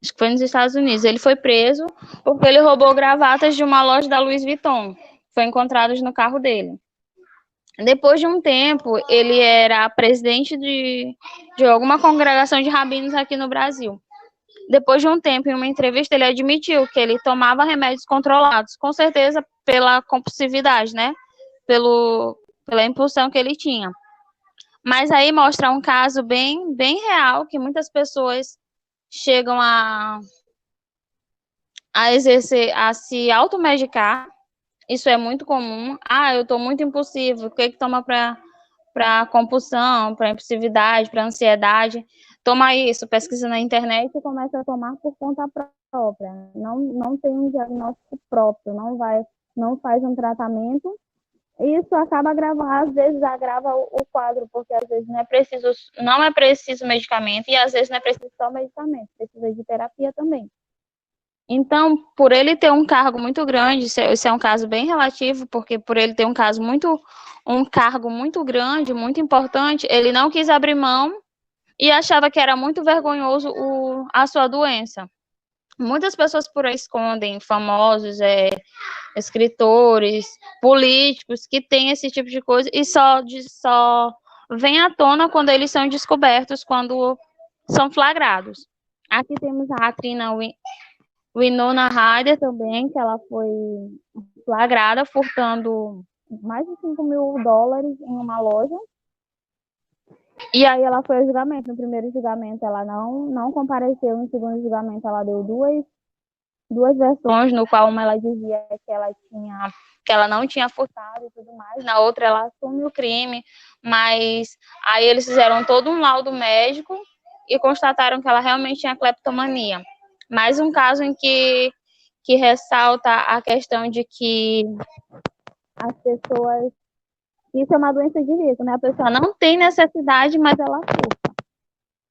Acho que foi nos Estados Unidos. Ele foi preso porque ele roubou gravatas de uma loja da Louis Vuitton. Foi encontrados no carro dele. Depois de um tempo, ele era presidente de alguma congregação de rabinos aqui no Brasil. Depois de um tempo, em uma entrevista, ele admitiu que ele tomava remédios controlados, com certeza pela compulsividade, né? Pela impulsão que ele tinha. Mas aí mostra um caso bem, bem real, que muitas pessoas chegam a exercer, a se automedicar. Isso é muito comum. Eu estou muito impulsivo. O que toma para compulsão, para impulsividade, para ansiedade? Toma isso, pesquisa na internet e começa a tomar por conta própria. Não tem um diagnóstico próprio, não faz um tratamento. Isso acaba às vezes agrava o quadro, porque às vezes não é preciso medicamento e às vezes não é preciso só medicamento, precisa de terapia também. Então, por ele ter um cargo muito grande, isso é um caso bem relativo, porque por ele ter um cargo muito grande, muito importante, ele não quis abrir mão e achava que era muito vergonhoso a sua doença. Muitas pessoas por aí escondem, famosos, escritores, políticos, que têm esse tipo de coisa e só vem à tona quando eles são descobertos, quando são flagrados. Aqui temos a Atrina Winona Ryder também, que ela foi flagrada furtando mais de US$ 5.000 em uma loja. E aí ela foi ao julgamento. No primeiro julgamento ela não compareceu, no segundo julgamento ela deu duas versões, no qual uma ela dizia que ela não tinha furtado e tudo mais, na outra ela assume o crime, mas aí eles fizeram todo um laudo médico e constataram que ela realmente tinha cleptomania. Mais um caso em que ressalta a questão de que as pessoas... Isso é uma doença de risco, né? A pessoa não tem necessidade, mas ela furta.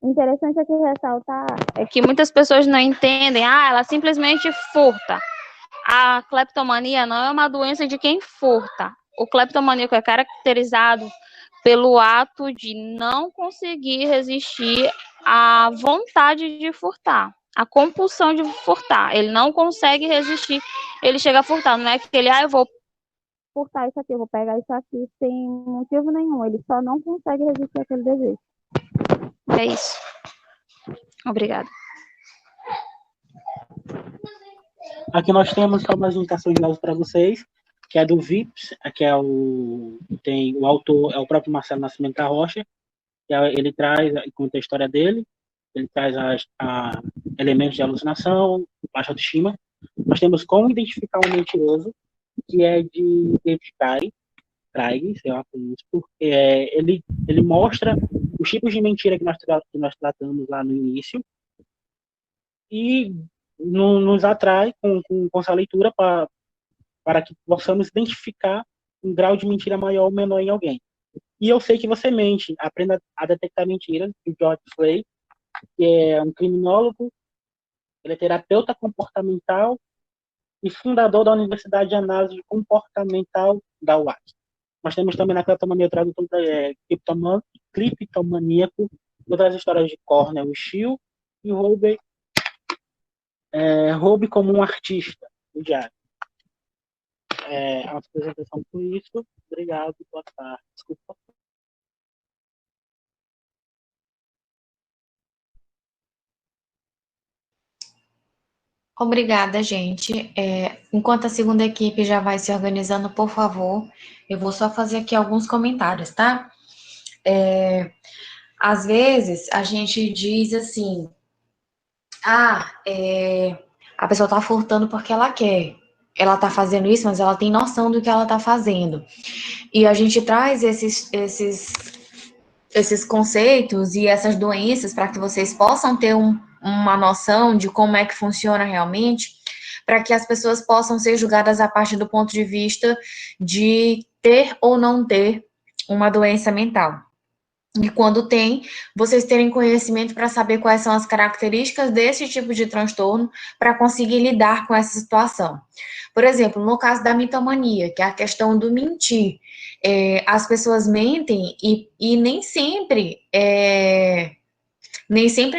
O interessante aqui ressaltar é que muitas pessoas não entendem, ela simplesmente furta. A cleptomania não é uma doença de quem furta. O cleptomaníaco é caracterizado pelo ato de não conseguir resistir à vontade de furtar, a compulsão de furtar. Ele não consegue resistir, ele chega a furtar. Não é que ele, eu vou furtar isso aqui, eu vou pegar isso aqui sem motivo nenhum. Ele só não consegue resistir àquele desejo. É isso. Obrigada. Aqui nós temos só umas indicações novas para vocês, que é do VIPS, que é tem o autor, é o próprio Marcelo Nascimento da Rocha, que ele traz, conta a história dele, ele traz elementos de alucinação, baixa autoestima. Nós temos Como Identificar um Mentiroso, que é de David Craig, sei lá como isso, porque ele mostra os tipos de mentira que nós tratamos lá no início e nos atrai com essa leitura para que possamos identificar um grau de mentira maior ou menor em alguém. E Eu Sei Que Você Mente, Aprenda a Detectar Mentiras, de George Frey, que é um criminólogo, ele é terapeuta comportamental e fundador da Universidade de Análise Comportamental da UAC. Nós temos também na Cleptomania o tradutor Criptomaníaco, outras histórias de Cornel Steele e Roube como um Artista, do diário. A apresentação por isso. Obrigado, boa tarde. Desculpa. Obrigada, gente. Enquanto a segunda equipe já vai se organizando, por favor, eu vou só fazer aqui alguns comentários, tá? Às vezes, a gente diz assim, a pessoa tá furtando porque ela quer. Ela tá fazendo isso, mas ela tem noção do que ela tá fazendo. E a gente traz esses conceitos e essas doenças para que vocês possam ter uma noção de como é que funciona realmente, para que as pessoas possam ser julgadas a partir do ponto de vista de ter ou não ter uma doença mental. E quando tem, vocês terem conhecimento para saber quais são as características desse tipo de transtorno para conseguir lidar com essa situação. Por exemplo, no caso da mitomania, que é a questão do mentir, as pessoas mentem e nem sempre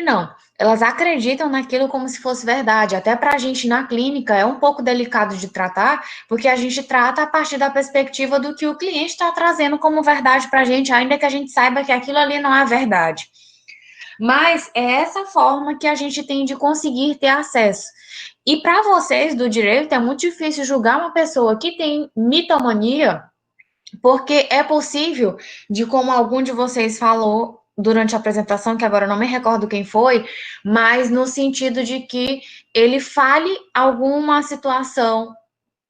não. Elas acreditam naquilo como se fosse verdade. Até para a gente na clínica é um pouco delicado de tratar, porque a gente trata a partir da perspectiva do que o cliente está trazendo como verdade para a gente, ainda que a gente saiba que aquilo ali não é verdade. Mas é essa forma que a gente tem de conseguir ter acesso. E para vocês do direito é muito difícil julgar uma pessoa que tem mitomania, porque é possível, de como algum de vocês falou durante a apresentação, que agora eu não me recordo quem foi, mas no sentido de que ele fale alguma situação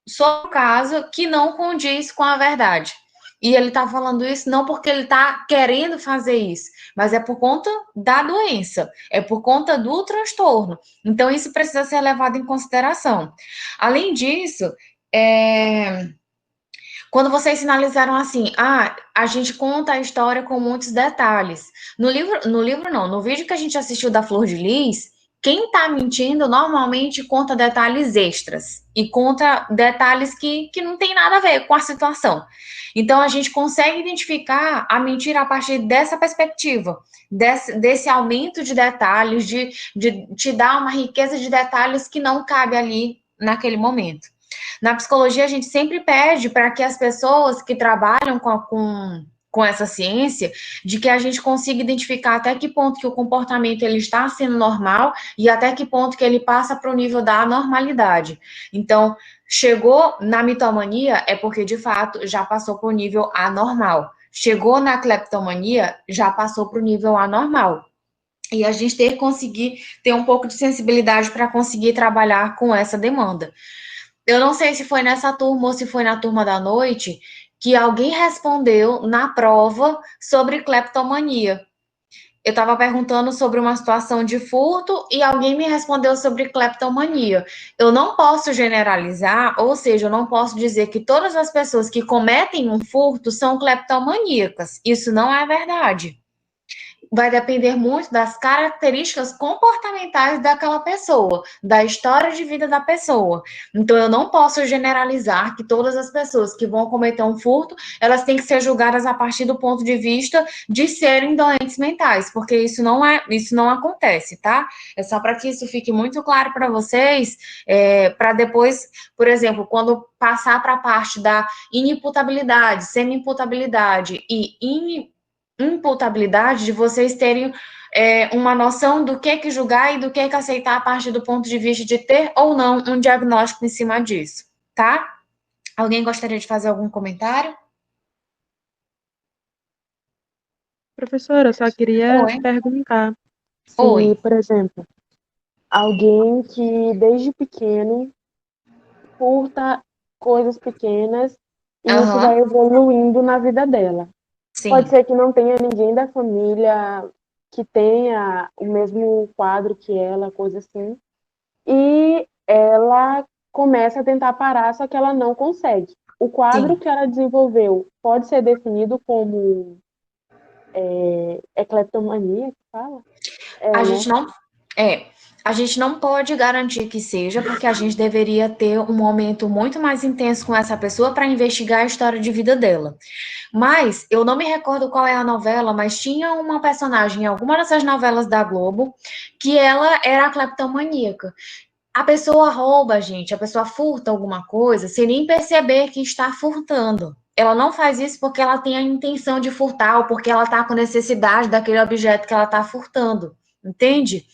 sobre o caso que não condiz com a verdade. E ele está falando isso não porque ele está querendo fazer isso, mas é por conta da doença, é por conta do transtorno. Então, isso precisa ser levado em consideração. Além disso, quando vocês sinalizaram assim, a gente conta a história com muitos detalhes. No vídeo que a gente assistiu da Flor de Lis, quem tá mentindo normalmente conta detalhes extras e conta detalhes que não tem nada a ver com a situação. Então, a gente consegue identificar a mentira a partir dessa perspectiva, desse aumento de detalhes, de te dar uma riqueza de detalhes que não cabe ali naquele momento. Na psicologia, a gente sempre pede para que as pessoas que trabalham com com essa ciência, de que a gente consiga identificar até que ponto que o comportamento ele está sendo normal e até que ponto que ele passa para o nível da anormalidade. Então, chegou na mitomania é porque, de fato, já passou para o nível anormal. Chegou na cleptomania, já passou para o nível anormal. E a gente tem que conseguir ter um pouco de sensibilidade para conseguir trabalhar com essa demanda. Eu não sei se foi nessa turma ou se foi na turma da noite que alguém respondeu na prova sobre cleptomania. Eu estava perguntando sobre uma situação de furto e alguém me respondeu sobre cleptomania. Eu não posso generalizar, ou seja, eu não posso dizer que todas as pessoas que cometem um furto são cleptomaníacas. Isso não é verdade. Vai depender muito das características comportamentais daquela pessoa, da história de vida da pessoa. Então, eu não posso generalizar que todas as pessoas que vão cometer um furto, elas têm que ser julgadas a partir do ponto de vista de serem doentes mentais, porque isso não acontece, tá? É só para que isso fique muito claro para vocês, para depois, por exemplo, quando passar para a parte da inimputabilidade, semi-imputabilidade e imputabilidade, de vocês terem uma noção do que julgar e do que aceitar a partir do ponto de vista de ter ou não um diagnóstico em cima disso, tá? Alguém gostaria de fazer algum comentário? Professora, eu só queria Oi. perguntar se, Oi. por exemplo, alguém que desde pequeno furta coisas pequenas e isso vai evoluindo na vida dela. Sim. Pode ser que não tenha ninguém da família que tenha o mesmo quadro que ela, coisa assim, e ela começa a tentar parar, só que ela não consegue. O quadro Sim. que ela desenvolveu pode ser definido como cleptomania, que fala? A gente não pode garantir que seja, porque a gente deveria ter um momento muito mais intenso com essa pessoa para investigar a história de vida dela. Mas eu não me recordo qual é a novela, mas tinha uma personagem em alguma dessas novelas da Globo que ela era cleptomaníaca. A pessoa rouba, gente, a pessoa furta alguma coisa sem nem perceber que está furtando. Ela não faz isso porque ela tem a intenção de furtar ou porque ela está com necessidade daquele objeto que ela está furtando, entende?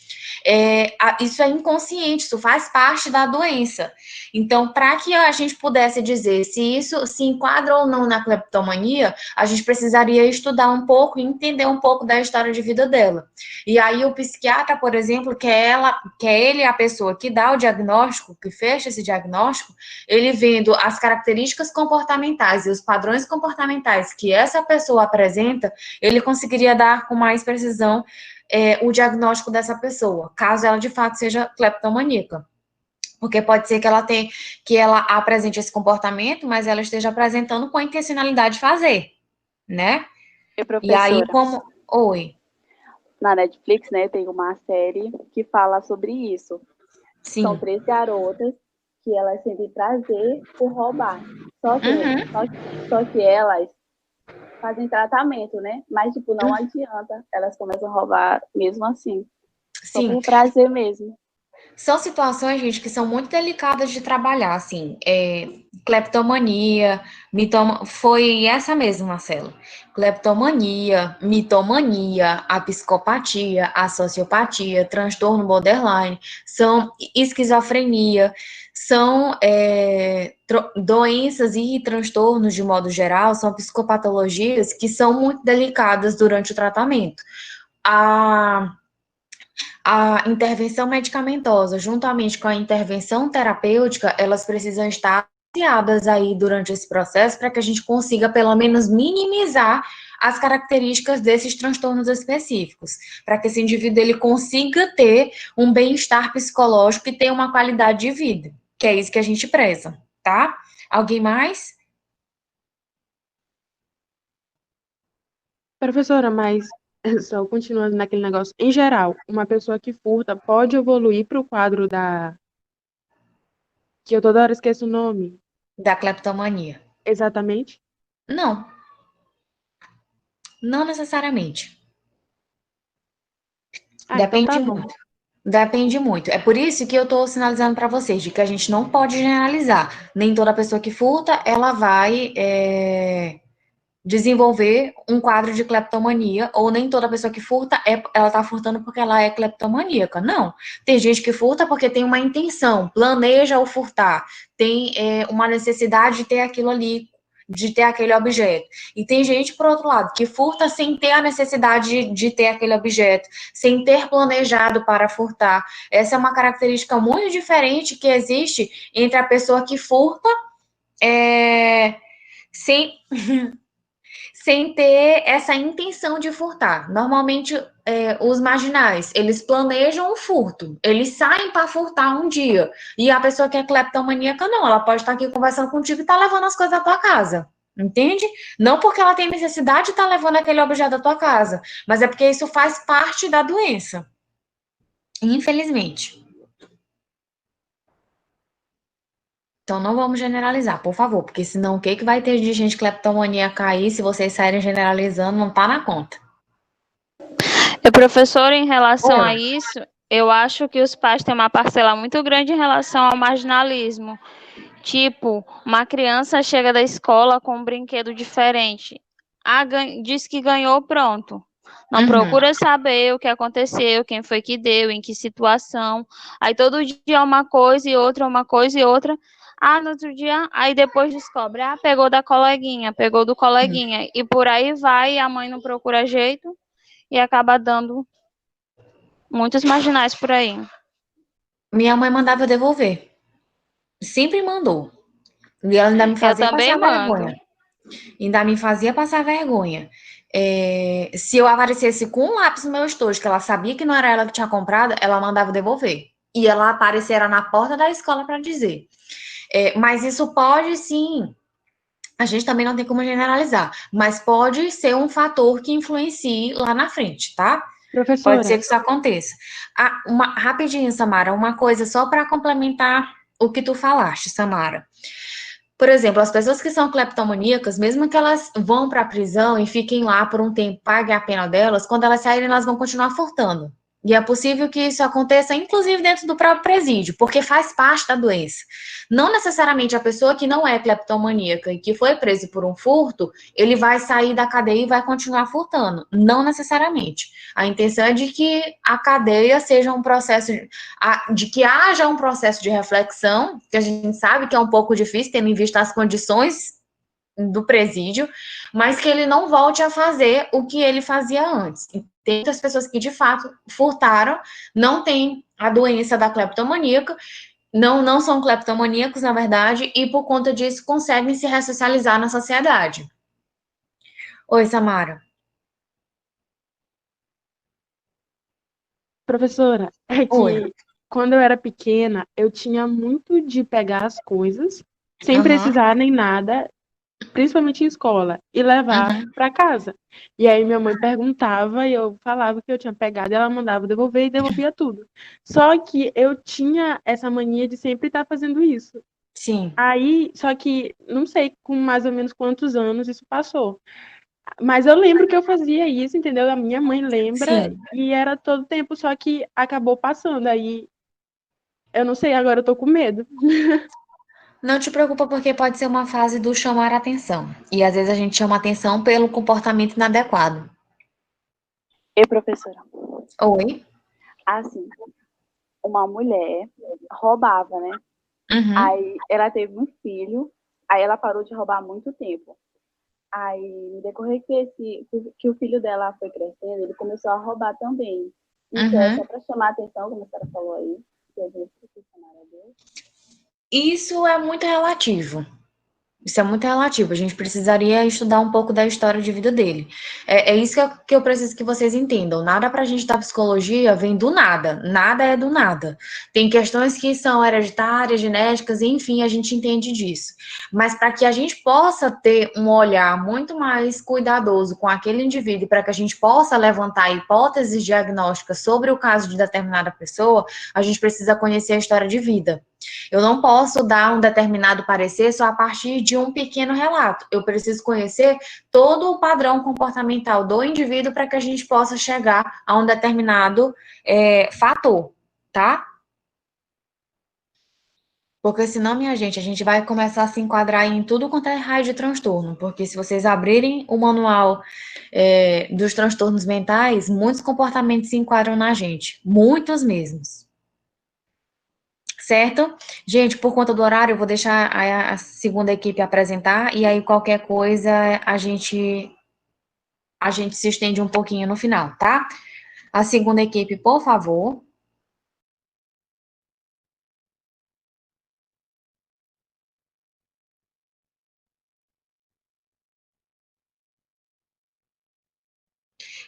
Isso é inconsciente, isso faz parte da doença. Então, para que a gente pudesse dizer se isso se enquadra ou não na cleptomania, a gente precisaria estudar um pouco e entender um pouco da história de vida dela. E aí o psiquiatra, por exemplo, que é ele a pessoa que dá o diagnóstico, que fecha esse diagnóstico, ele vendo as características comportamentais e os padrões comportamentais que essa pessoa apresenta, ele conseguiria dar com mais precisão o diagnóstico dessa pessoa, caso ela de fato seja cleptomaníaca. Porque pode ser que ela apresente esse comportamento, mas ela esteja apresentando com a intencionalidade de fazer, né? E aí, Oi. Na Netflix, né, tem uma série que fala sobre isso. Sim. São 3 garotas que elas sentem prazer por roubar. Só que elas fazem tratamento, né? Mas, tipo, não adianta. Elas começam a roubar mesmo assim. Sim. Só por prazer mesmo. São situações, gente, que são muito delicadas de trabalhar, assim, cleptomania, foi essa mesmo, Marcelo, cleptomania, mitomania, a psicopatia, a sociopatia, transtorno borderline, são esquizofrenia, são doenças e transtornos, de modo geral, são psicopatologias que são muito delicadas durante o tratamento. A intervenção medicamentosa, juntamente com a intervenção terapêutica, elas precisam estar associadas aí durante esse processo para que a gente consiga, pelo menos, minimizar as características desses transtornos específicos, para que esse indivíduo ele consiga ter um bem-estar psicológico e ter uma qualidade de vida, que é isso que a gente preza, tá? Alguém mais? Professora, mas só continuando naquele negócio, em geral, uma pessoa que furta pode evoluir para o quadro que eu toda hora esqueço o nome. Da cleptomania. Exatamente? Não. Não necessariamente. Depende então tá bom. muito. Depende muito. É por isso que eu estou sinalizando para vocês, de que a gente não pode generalizar. Nem toda pessoa que furta, ela vai desenvolver um quadro de cleptomania, ou nem toda pessoa que furta, ela tá furtando porque ela é cleptomaníaca. Não. Tem gente que furta porque tem uma intenção, planeja o furtar, tem uma necessidade de ter aquilo ali, de ter aquele objeto. E tem gente, por outro lado, que furta sem ter a necessidade de ter aquele objeto, sem ter planejado para furtar. Essa é uma característica muito diferente que existe entre a pessoa que furta sem sem ter essa intenção de furtar. Normalmente, os marginais, eles planejam o furto, eles saem para furtar um dia, e a pessoa que é cleptomaníaca, não, ela pode estar aqui conversando contigo e tá levando as coisas da tua casa, entende? Não porque ela tem necessidade de estar levando aquele objeto da tua casa, mas é porque isso faz parte da doença, infelizmente. Então, não vamos generalizar, por favor, porque senão o que vai ter de gente cleptomaníaca aí, se vocês saírem generalizando, não tá na conta. Professor, em relação a isso, eu acho que os pais têm uma parcela muito grande em relação ao marginalismo. Tipo, uma criança chega da escola com um brinquedo diferente. Diz que ganhou, pronto. Não procura saber o que aconteceu, quem foi que deu, em que situação. Aí todo dia uma coisa e outra, uma coisa e outra. No outro dia, aí depois descobre, pegou da coleguinha, pegou do coleguinha. E por aí vai, a mãe não procura jeito e acaba dando muitos marginais por aí. Minha mãe mandava devolver. Sempre mandou. E ela ainda me fazia passar vergonha. Ainda me fazia passar vergonha. Se eu aparecesse com um lápis no meu estojo, que ela sabia que não era ela que tinha comprado, ela mandava devolver. E ela aparecerá na porta da escola para dizer. Mas isso pode, sim, a gente também não tem como generalizar, mas pode ser um fator que influencie lá na frente, tá? Professora. Pode ser que isso aconteça. Rapidinho, Samara, uma coisa só para complementar o que tu falaste, Samara. Por exemplo, as pessoas que são cleptomaníacas, mesmo que elas vão para a prisão e fiquem lá por um tempo, paguem a pena delas, quando elas saírem, elas vão continuar furtando. E é possível que isso aconteça, inclusive, dentro do próprio presídio, porque faz parte da doença. Não necessariamente a pessoa que não é cleptomaníaca e que foi presa por um furto, ele vai sair da cadeia e vai continuar furtando. Não necessariamente. A intenção é de que a cadeia seja um processo, de que haja um processo de reflexão, que a gente sabe que é um pouco difícil, tendo em vista as condições do presídio, mas que ele não volte a fazer o que ele fazia antes. Tem muitas pessoas que, de fato, furtaram, não têm a doença da cleptomaníaca, não são cleptomaníacos, na verdade, e por conta disso conseguem se ressocializar na sociedade. Oi, Samara. Professora, é que quando eu era pequena, eu tinha muito de pegar as coisas, sem precisar nem nada, principalmente em escola, e levar para casa. E aí minha mãe perguntava e eu falava que eu tinha pegado, e ela mandava devolver e devolvia tudo. Só que eu tinha essa mania de sempre estar fazendo isso. Sim. Aí, só que não sei com mais ou menos quantos anos isso passou. Mas eu lembro que eu fazia isso, entendeu? A minha mãe lembra. Sim. E era todo tempo, só que acabou passando. Aí eu não sei, agora eu tô com medo. Não te preocupa, porque pode ser uma fase do chamar a atenção. E às vezes a gente chama atenção pelo comportamento inadequado. Professora. Oi. Assim, uma mulher roubava, né? Aí ela teve um filho, aí ela parou de roubar há muito tempo. Aí, no decorrer que o filho dela foi crescendo, ele começou a roubar também. Isso é só para chamar a atenção, como a senhora falou aí, que a gente precisa chamar a Deus. Isso é muito relativo. Isso é muito relativo. A gente precisaria estudar um pouco da história de vida dele. É isso que eu preciso que vocês entendam. Nada pra gente da psicologia vem do nada. Nada é do nada. Tem questões que são hereditárias, genéticas, enfim, a gente entende disso. Mas para que a gente possa ter um olhar muito mais cuidadoso com aquele indivíduo, para que a gente possa levantar hipóteses diagnósticas sobre o caso de determinada pessoa, a gente precisa conhecer a história de vida. Eu não posso dar um determinado parecer só a partir de um pequeno relato. Eu preciso conhecer todo o padrão comportamental do indivíduo para que a gente possa chegar a um determinado fator, tá? Porque senão, minha gente, a gente vai começar a se enquadrar em tudo quanto é raio de transtorno. Porque se vocês abrirem o manual dos transtornos mentais, muitos comportamentos se enquadram na gente. Muitos mesmos. Certo? Gente, por conta do horário, eu vou deixar a segunda equipe apresentar. E aí, qualquer coisa, a gente se estende um pouquinho no final, tá? A segunda equipe, por favor.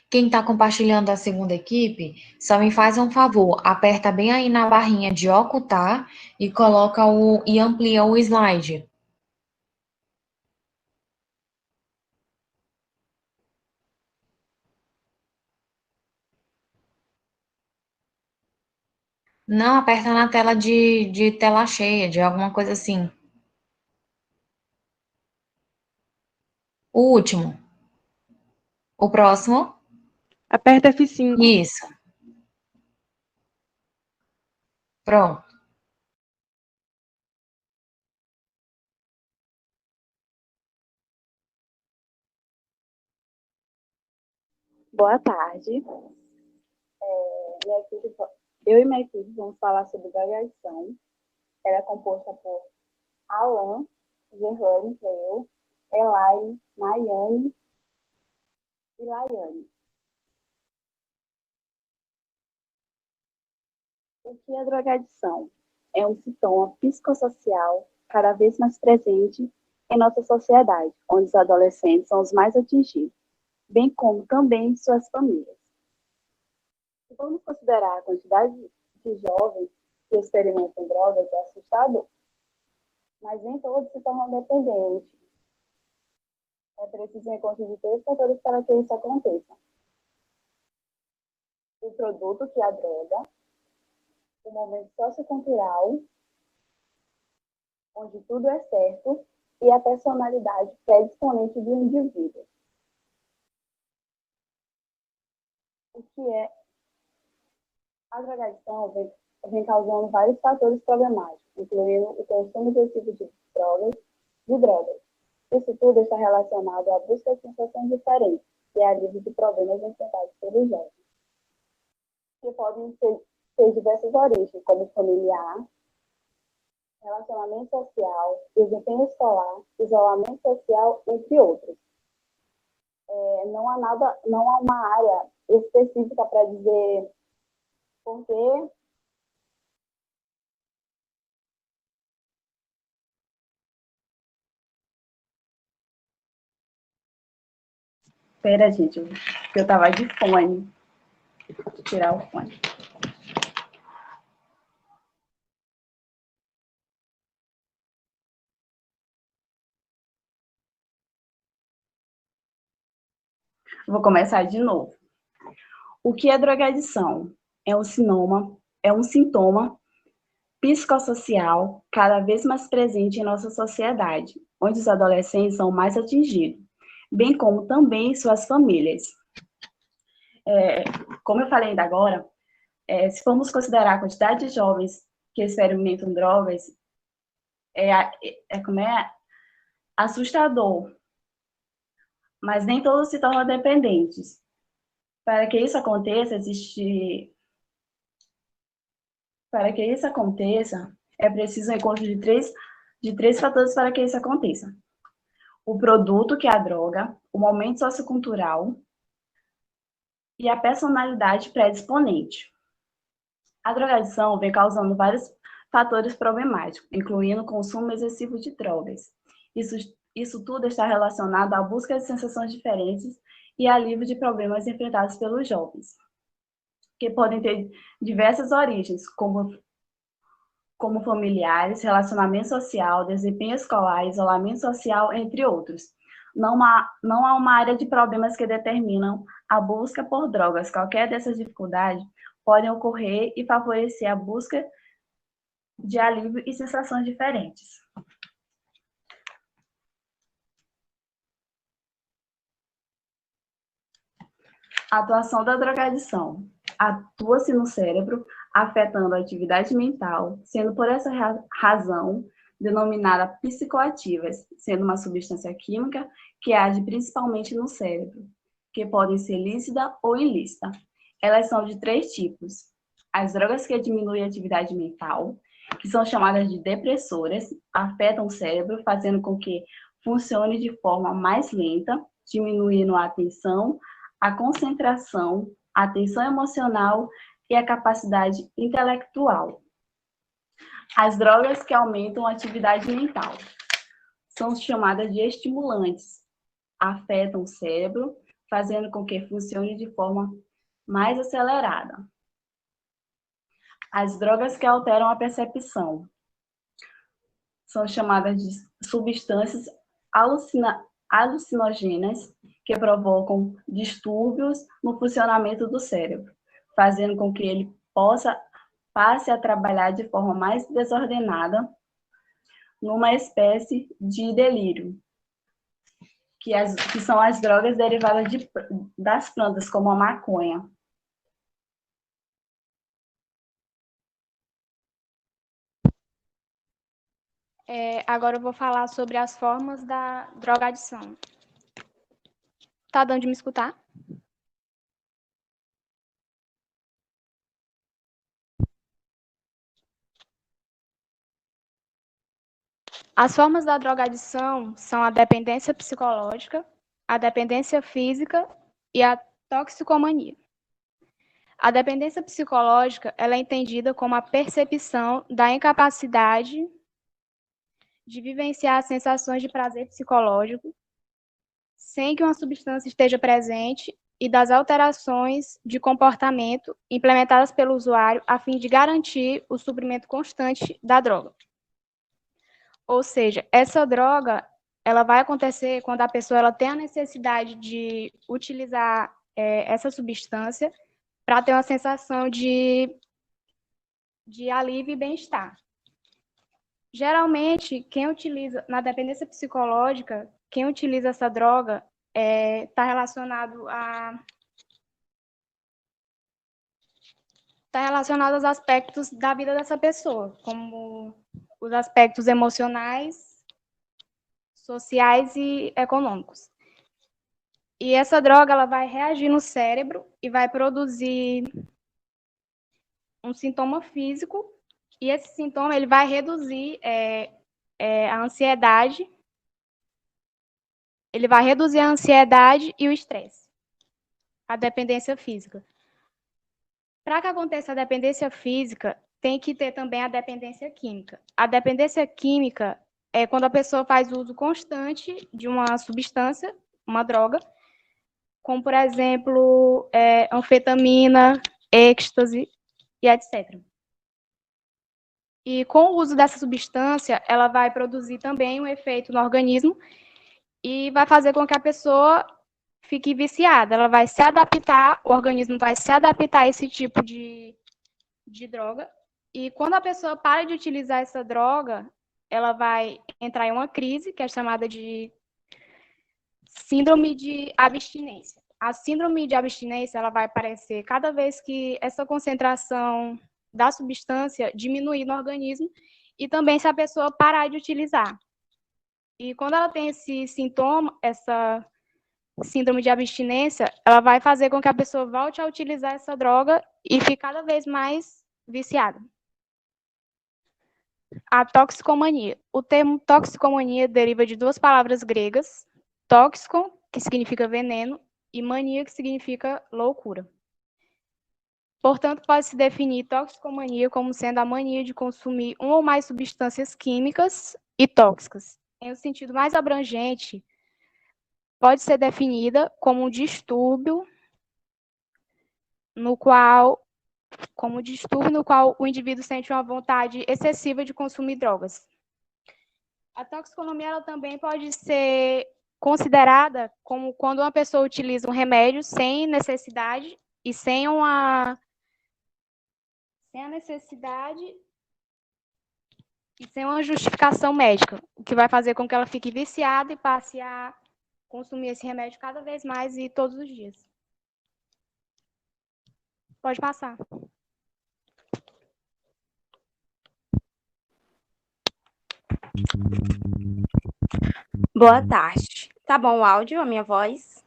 Quem está compartilhando a segunda equipe, só me faz um favor, aperta bem aí na barrinha de ocultar e coloca e amplia o slide. Não, aperta na tela de tela cheia, de alguma coisa assim. O último. O próximo. Aperta F5. Isso. Pronto. Boa tarde. Eu e minha equipe vamos falar sobre drogadição. Ela é composta por Alan, Gerlane, que é eu, Elaine, Nayane e Laiane. O que é drogadição? É um sintoma psicossocial cada vez mais presente em nossa sociedade, onde os adolescentes são os mais atingidos, bem como também suas famílias. Se vamos considerar a quantidade de jovens que experimentam drogas, é assustador, mas nem todos se tornam dependentes. É preciso encontro de 3 fatores para que isso aconteça: o produto que é a droga, o momento sociocultural, onde tudo é certo, e a personalidade predisponente do indivíduo. O que é a drogadição vem causando vários fatores problemáticos, incluindo o consumo excessivo de drogas. Isso tudo está relacionado à busca de sensações diferentes e à alívio de problemas enfrentados pelos jovens, que podem ter diversas origens, como familiar, relacionamento social, desempenho escolar, isolamento social, entre outros. Não há uma área específica para dizer por quê. Espera, gente, eu tava de fone. Vou tirar o fone. Vou começar de novo. O que é drogadição? É um sintoma psicossocial cada vez mais presente em nossa sociedade, onde os adolescentes são mais atingidos, bem como também suas famílias. Como eu falei ainda agora, se formos considerar a quantidade de jovens que experimentam drogas, como é assustador, mas nem todos se tornam dependentes. Para que isso aconteça, é preciso o encontro de três fatores para que isso aconteça: o produto, que é a droga, o momento sociocultural e a personalidade predisponente. A drogadição vem causando vários fatores problemáticos, incluindo o consumo excessivo de drogas. Isso tudo está relacionado à busca de sensações diferentes e alívio de problemas enfrentados pelos jovens, que podem ter diversas origens, como familiares, relacionamento social, desempenho escolar, isolamento social, entre outros. Não há uma área de problemas que determinam a busca por drogas. Qualquer dessas dificuldades podem ocorrer e favorecer a busca de alívio e sensações diferentes. A atuação da drogadição. Atua-se no cérebro afetando a atividade mental, sendo por essa razão denominada psicoativas, sendo uma substância química que age principalmente no cérebro, que podem ser lícita ou ilícita. Elas são de 3 tipos: as drogas que diminuem a atividade mental, que são chamadas de depressoras, afetam o cérebro, fazendo com que funcione de forma mais lenta, diminuindo a atenção, a concentração, a atenção emocional e a capacidade intelectual. As drogas que aumentam a atividade mental são chamadas de estimulantes, afetam o cérebro, fazendo com que funcione de forma mais acelerada. As drogas que alteram a percepção são chamadas de substâncias alucinógenas, que provocam distúrbios no funcionamento do cérebro, fazendo com que ele passe a trabalhar de forma mais desordenada, numa espécie de delírio, que são as drogas derivadas das plantas, como a maconha. Agora eu vou falar sobre as formas da drogadição. Tá dando de me escutar? As formas da drogadição são a dependência psicológica, a dependência física e a toxicomania. A dependência psicológica ela é entendida como a percepção da incapacidade de vivenciar sensações de prazer psicológico sem que uma substância esteja presente e das alterações de comportamento implementadas pelo usuário a fim de garantir o suprimento constante da droga. Ou seja, essa droga ela vai acontecer quando a pessoa ela tem a necessidade de utilizar essa substância para ter uma sensação de alívio e bem-estar. Geralmente, quem utiliza, na dependência psicológica, quem utiliza essa droga está relacionado aos aspectos da vida dessa pessoa, como os aspectos emocionais, sociais e econômicos. E essa droga ela vai reagir no cérebro e vai produzir um sintoma físico, e esse sintoma ele vai reduzir a ansiedade, e o estresse, a dependência física. Para que aconteça a dependência física, tem que ter também a dependência química. A dependência química é quando a pessoa faz uso constante de uma substância, uma droga, como, por exemplo, anfetamina, êxtase e etc. E com o uso dessa substância, ela vai produzir também um efeito no organismo e vai fazer com que a pessoa fique viciada. Ela vai se adaptar, o organismo vai se adaptar a esse tipo de droga. E quando a pessoa para de utilizar essa droga, ela vai entrar em uma crise, que é chamada de síndrome de abstinência. A síndrome de abstinência ela vai aparecer cada vez que essa concentração da substância diminuir no organismo e também se a pessoa parar de utilizar. E quando ela tem esse sintoma, essa síndrome de abstinência, ela vai fazer com que a pessoa volte a utilizar essa droga e fique cada vez mais viciada. A toxicomania. O termo toxicomania deriva de 2 palavras gregas, tóxico, que significa veneno, e mania, que significa loucura. Portanto, pode-se definir toxicomania como sendo a mania de consumir uma ou mais substâncias químicas e tóxicas. Em um sentido mais abrangente, pode ser definida como um distúrbio no qual o indivíduo sente uma vontade excessiva de consumir drogas. A toxicomania ela também pode ser considerada como quando uma pessoa utiliza um remédio sem necessidade e sem a necessidade e sem uma justificação médica, o que vai fazer com que ela fique viciada e passe a consumir esse remédio cada vez mais e todos os dias. Pode passar. Boa tarde. Tá bom o áudio, a minha voz?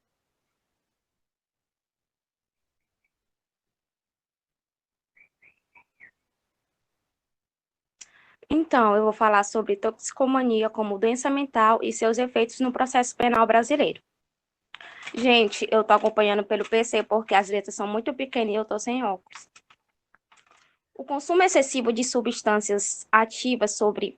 Então, eu vou falar sobre toxicomania como doença mental e seus efeitos no processo penal brasileiro. Gente, eu tô acompanhando pelo PC porque as letras são muito pequenas e eu tô sem óculos. O consumo excessivo de substâncias ativas sobre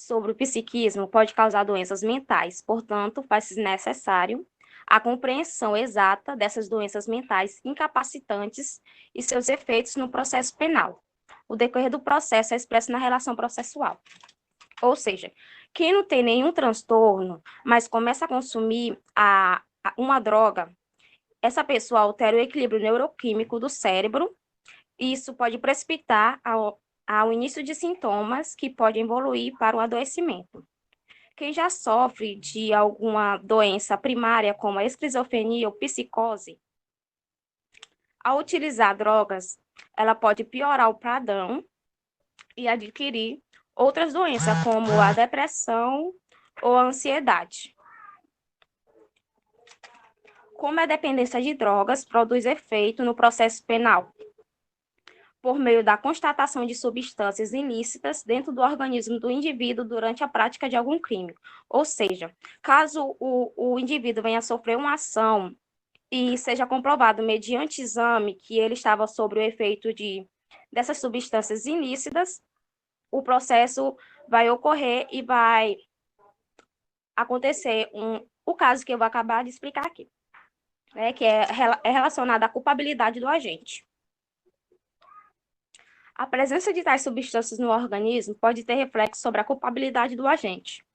o psiquismo pode causar doenças mentais, portanto, faz-se necessário a compreensão exata dessas doenças mentais incapacitantes e seus efeitos no processo penal. O decorrer do processo é expresso na relação processual. Ou seja, quem não tem nenhum transtorno, mas começa a consumir uma droga, essa pessoa altera o equilíbrio neuroquímico do cérebro e isso pode precipitar ao início de sintomas que podem evoluir para o adoecimento. Quem já sofre de alguma doença primária, como a esquizofrenia ou psicose, ao utilizar drogas, ela pode piorar o padrão e adquirir outras doenças, como a depressão ou a ansiedade. Como a dependência de drogas produz efeito no processo penal? Por meio da constatação de substâncias ilícitas dentro do organismo do indivíduo durante a prática de algum crime. Ou seja, caso o indivíduo venha a sofrer uma ação e seja comprovado mediante exame que ele estava sob o efeito dessas substâncias ilícitas, o processo vai ocorrer e vai acontecer o caso que eu vou acabar de explicar aqui, né, que é relacionado à culpabilidade do agente. A presença de tais substâncias no organismo pode ter reflexo sobre a culpabilidade do agente.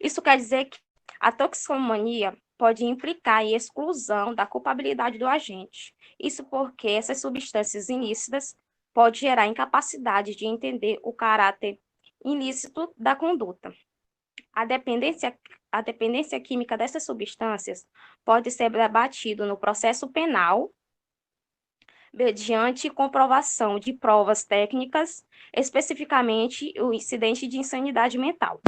Isso quer dizer que a toxicomania pode implicar em exclusão da culpabilidade do agente. Isso porque essas substâncias ilícitas podem gerar incapacidade de entender o caráter ilícito da conduta. A dependência química dessas substâncias pode ser debatida no processo penal mediante comprovação de provas técnicas, especificamente o incidente de insanidade mental.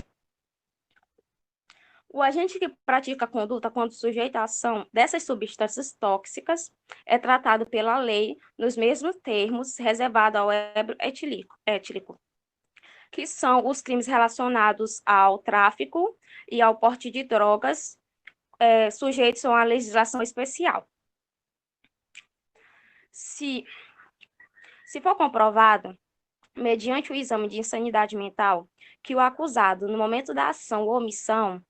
O agente que pratica a conduta quando sujeito à ação dessas substâncias tóxicas é tratado pela lei nos mesmos termos reservados ao ébrio etílico, que são os crimes relacionados ao tráfico e ao porte de drogas, sujeitos a uma legislação especial. Se for comprovado, mediante o exame de insanidade mental, que o acusado, no momento da ação ou omissão,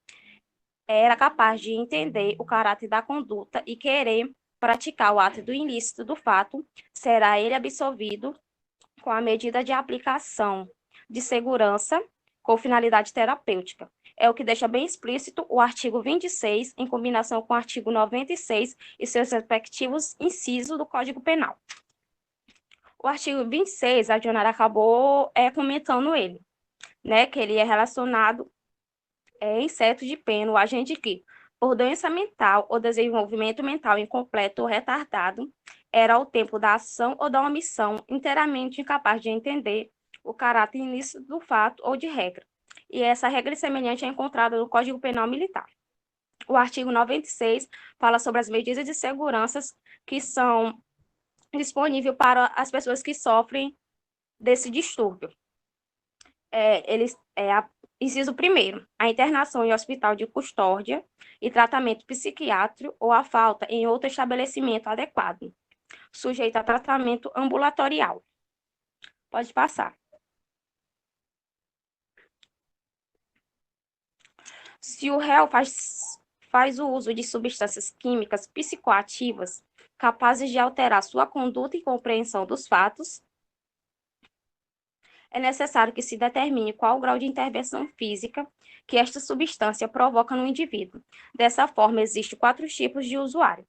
era capaz de entender o caráter da conduta e querer praticar o ato do ilícito do fato, será ele absolvido com a medida de aplicação de segurança com finalidade terapêutica. É o que deixa bem explícito o artigo 26, em combinação com o artigo 96 e seus respectivos incisos do Código Penal. O artigo 26, a Dionara acabou comentando ele, né, que ele é relacionado em certo de pena o agente que, por doença mental ou desenvolvimento mental incompleto ou retardado, era ao tempo da ação ou da omissão inteiramente incapaz de entender o caráter ilícito do fato ou de regra. E essa regra semelhante é encontrada no Código Penal Militar. O artigo 96 fala sobre as medidas de segurança que são disponíveis para as pessoas que sofrem desse distúrbio. Inciso 1º, a internação em hospital de custódia e tratamento psiquiátrico ou a falta em outro estabelecimento adequado, sujeito a tratamento ambulatorial. Pode passar. Se o réu faz o uso de substâncias químicas psicoativas capazes de alterar sua conduta e compreensão dos fatos, é necessário que se determine qual o grau de intervenção física que esta substância provoca no indivíduo. Dessa forma, existem 4 tipos de usuário,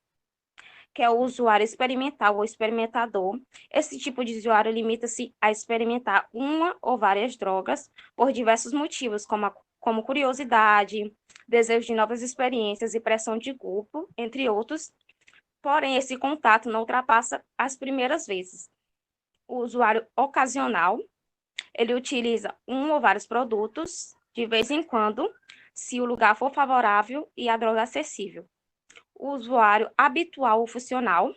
que é o usuário experimental ou experimentador. Esse tipo de usuário limita-se a experimentar uma ou várias drogas por diversos motivos, como curiosidade, desejo de novas experiências e pressão de grupo, entre outros. Porém, esse contato não ultrapassa as primeiras vezes. O usuário ocasional, Ele utiliza um ou vários produtos, de vez em quando, se o lugar for favorável e a droga acessível. O usuário habitual ou funcional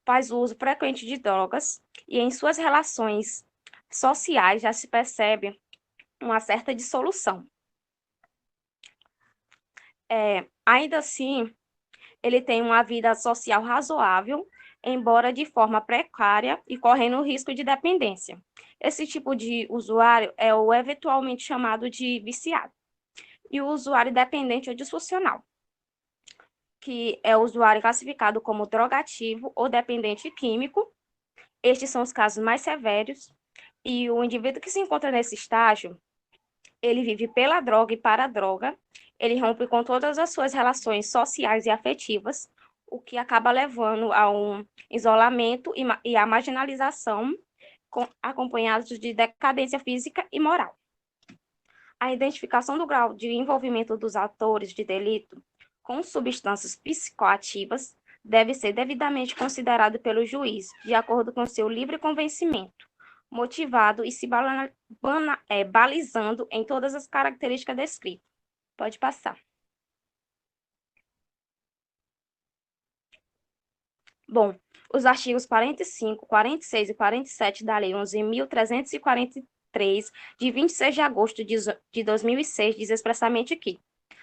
faz uso frequente de drogas e em suas relações sociais já se percebe uma certa dissolução. Ainda assim, ele tem uma vida social razoável, embora de forma precária e correndo risco de dependência. Esse tipo de usuário é o eventualmente chamado de viciado. E o usuário dependente ou disfuncional, que é o usuário classificado como drogativo ou dependente químico. Estes são os casos mais severos, e o indivíduo que se encontra nesse estágio, ele vive pela droga e para a droga, ele rompe com todas as suas relações sociais e afetivas, o que acaba levando a um isolamento e a marginalização, acompanhados de decadência física e moral. A identificação do grau de envolvimento dos atores de delito com substâncias psicoativas deve ser devidamente considerado pelo juiz, de acordo com seu livre convencimento, motivado e se balizando em todas as características descritas. Pode passar. Bom, os artigos 45, 46 e 47 da Lei 11.343, de 26 de agosto de 2006, diz expressamente que: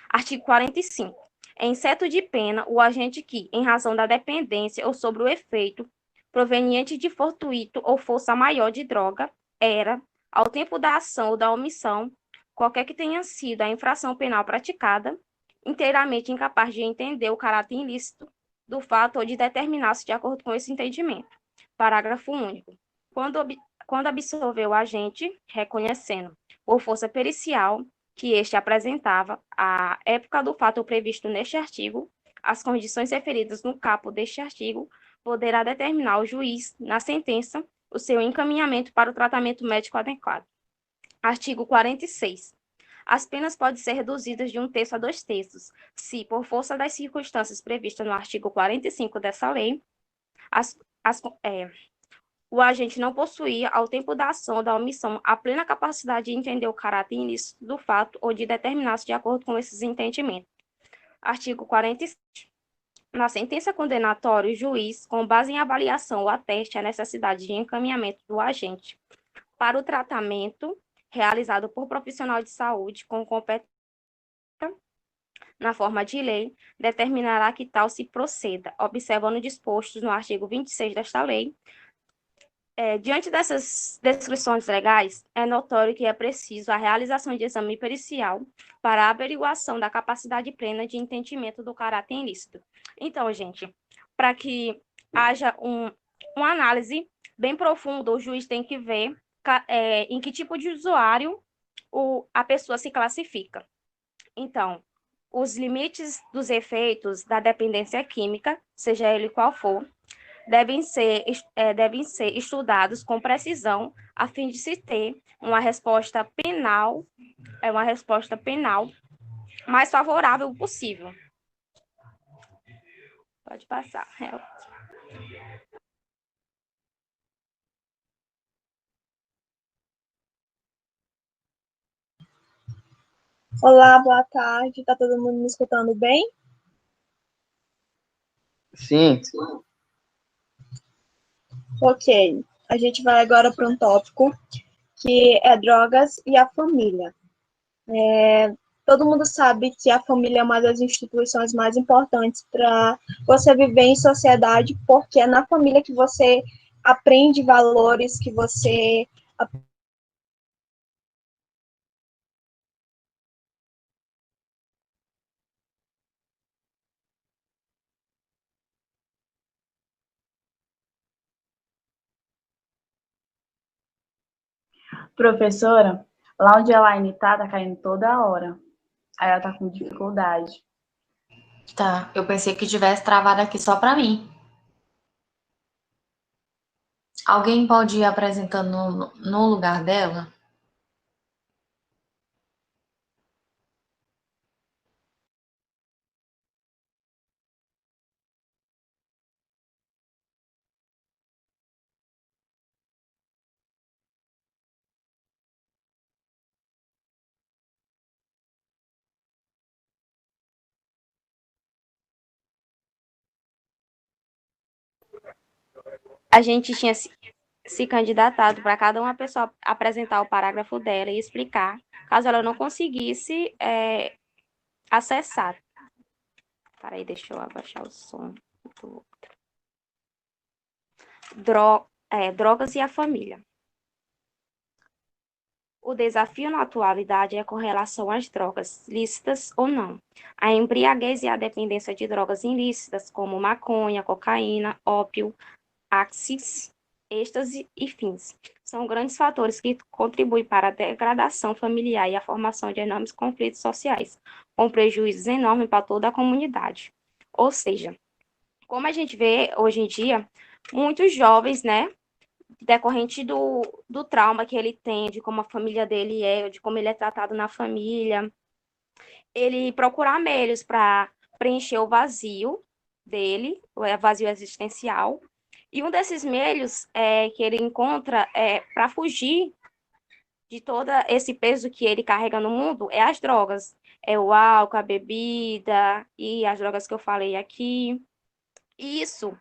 artigo 45. Em certo de pena, o agente que, em razão da dependência ou sobre o efeito proveniente de fortuito ou força maior de droga, era, ao tempo da ação ou da omissão, qualquer que tenha sido a infração penal praticada, inteiramente incapaz de entender o caráter ilícito do fato ou de determinar-se de acordo com esse entendimento. Parágrafo único. Quando absolveu o agente, reconhecendo, por força pericial, que este apresentava, à época do fato previsto neste artigo, as condições referidas no caput deste artigo, poderá determinar o juiz, na sentença, o seu encaminhamento para o tratamento médico adequado. Artigo 46. As penas podem ser reduzidas de 1/3 a 2/3, se, por força das circunstâncias previstas no artigo 45 dessa lei, o agente não possuía, ao tempo da ação ou da omissão, a plena capacidade de entender o caráter ilícito do fato ou de determinar-se de acordo com esses entendimentos. Artigo 47. Na sentença condenatória, o juiz, com base em avaliação ou ateste a necessidade de encaminhamento do agente para o tratamento realizado por profissional de saúde com competência na forma de lei, determinará que tal se proceda, observando dispostos no artigo 26 desta lei. Diante dessas descrições legais, é notório que é preciso a realização de exame pericial para a averiguação da capacidade plena de entendimento do caráter ilícito. Então, gente, para que haja uma análise bem profunda, o juiz tem que ver em que tipo de usuário a pessoa se classifica. Então, os limites dos efeitos da dependência química, seja ele qual for, devem ser estudados com precisão, a fim de se ter uma resposta penal mais favorável possível. Pode passar, Hel. Olá, boa tarde. Tá todo mundo me escutando bem? Sim. Ok. A gente vai agora para um tópico que é drogas e a família. Todo mundo sabe que a família é uma das instituições mais importantes para você viver em sociedade, porque é na família que você aprende valores, que você Professora, lá onde a Laine tá caindo toda hora. Aí ela tá com dificuldade. Tá, eu pensei que tivesse travado aqui só para mim. Alguém pode ir apresentando no lugar dela? a gente tinha se candidatado para cada uma pessoa apresentar o parágrafo dela e explicar, caso ela não conseguisse acessar. Peraí, deixa eu abaixar o som do drogas e a família. O desafio na atualidade é com relação às drogas, lícitas ou não. A embriaguez e a dependência de drogas ilícitas, como maconha, cocaína, ópio, áxis, êxtase e fins, são grandes fatores que contribuem para a degradação familiar e a formação de enormes conflitos sociais, com prejuízos enormes para toda a comunidade. Ou seja, como a gente vê hoje em dia, muitos jovens, né, decorrente do trauma que ele tem, de como a família dele é, de como ele é tratado na família, ele procurar meios para preencher o vazio dele, o vazio existencial, e um desses meios que ele encontra para fugir de todo esse peso que ele carrega no mundo é as drogas, é o álcool, a bebida e as drogas que eu falei aqui. E isso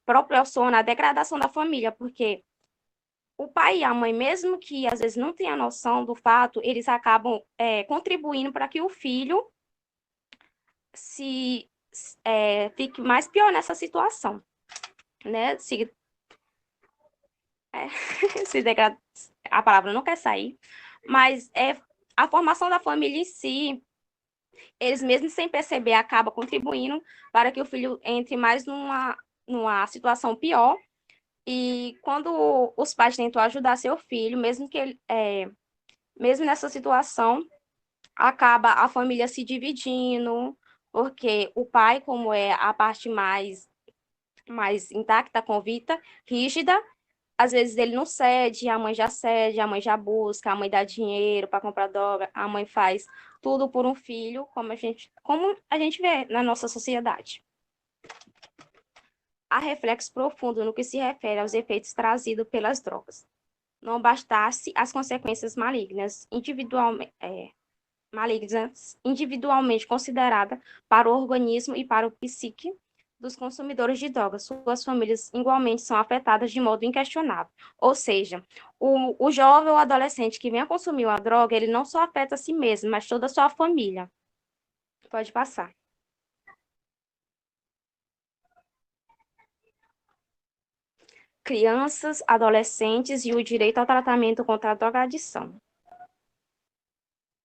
proporciona a degradação da família, porque o pai e a mãe, mesmo que às vezes não tenham noção do fato, eles acabam contribuindo para que o filho fique mais pior nessa situação, né? Se degrada, a palavra não quer sair, mas a formação da família em si, eles mesmos sem perceber acabam contribuindo para que o filho entre mais numa situação pior. E quando os pais tentam ajudar seu filho, mesmo que ele, mesmo nessa situação, acaba a família se dividindo, porque o pai, como é a parte mais intacta, convicta, rígida, às vezes ele não cede, a mãe já cede, a mãe já busca, a mãe dá dinheiro para comprar droga, a mãe faz tudo por um filho, como a gente vê na nossa sociedade. Há reflexo profundo no que se refere aos efeitos trazidos pelas drogas. Não bastasse as consequências malignas, individualmente consideradas para o organismo e para o psique dos consumidores de drogas, suas famílias igualmente são afetadas de modo inquestionável. Ou seja, o jovem ou adolescente que vem a consumir a droga, ele não só afeta a si mesmo, mas toda a sua família. Pode passar. Crianças, adolescentes e o direito ao tratamento contra a drogadição.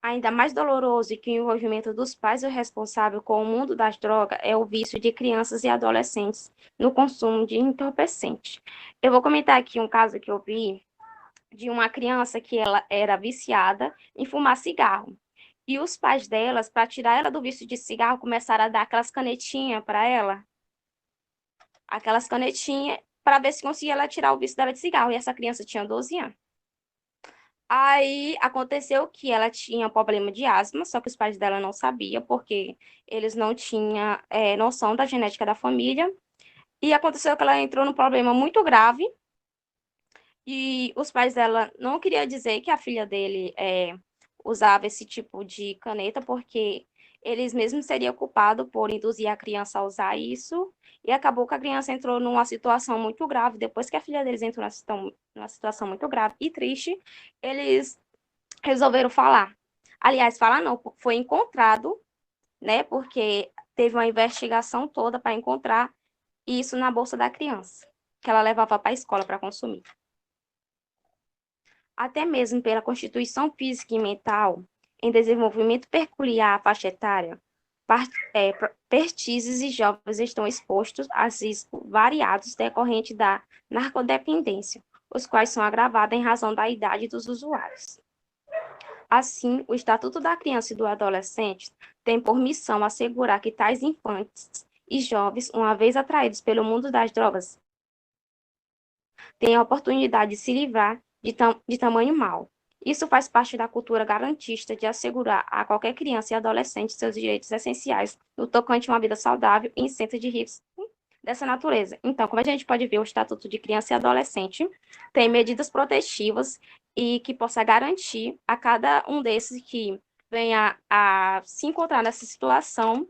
Ainda mais doloroso que o envolvimento dos pais e o responsável com o mundo das drogas é o vício de crianças e adolescentes no consumo de entorpecentes. Eu vou comentar aqui um caso que eu vi de uma criança que ela era viciada em fumar cigarro. E os pais delas, para tirar ela do vício de cigarro, começaram a dar aquelas canetinhas para ela. Aquelas canetinhas para ver se conseguia ela tirar o vício dela de cigarro. E essa criança tinha 12 anos. Aí aconteceu que ela tinha problema de asma, só que os pais dela não sabiam, porque eles não tinham noção da genética da família. E aconteceu que ela entrou num problema muito grave. E os pais dela não queriam dizer que a filha dele usava esse tipo de caneta, porque eles mesmos seriam culpados por induzir a criança a usar isso. E acabou que a criança entrou numa situação muito grave. Depois que a filha deles entrou numa situação muito grave e triste, eles resolveram falar. Aliás, falar não, foi encontrado, né? Porque teve uma investigação toda para encontrar isso na bolsa da criança, que ela levava para a escola para consumir. Até mesmo pela constituição física e mental, em desenvolvimento peculiar à faixa etária, pertizes e jovens estão expostos a riscos variados decorrentes da narcodependência, os quais são agravados em razão da idade dos usuários. Assim, o Estatuto da Criança e do Adolescente tem por missão assegurar que tais infantes e jovens, uma vez atraídos pelo mundo das drogas, tenham a oportunidade de se livrar de tamanho mal. Isso faz parte da cultura garantista de assegurar a qualquer criança e adolescente seus direitos essenciais no tocante a uma vida saudável e isenta de riscos dessa natureza. Então, como a gente pode ver, o Estatuto de Criança e Adolescente tem medidas protetivas e que possa garantir a cada um desses que venha a se encontrar nessa situação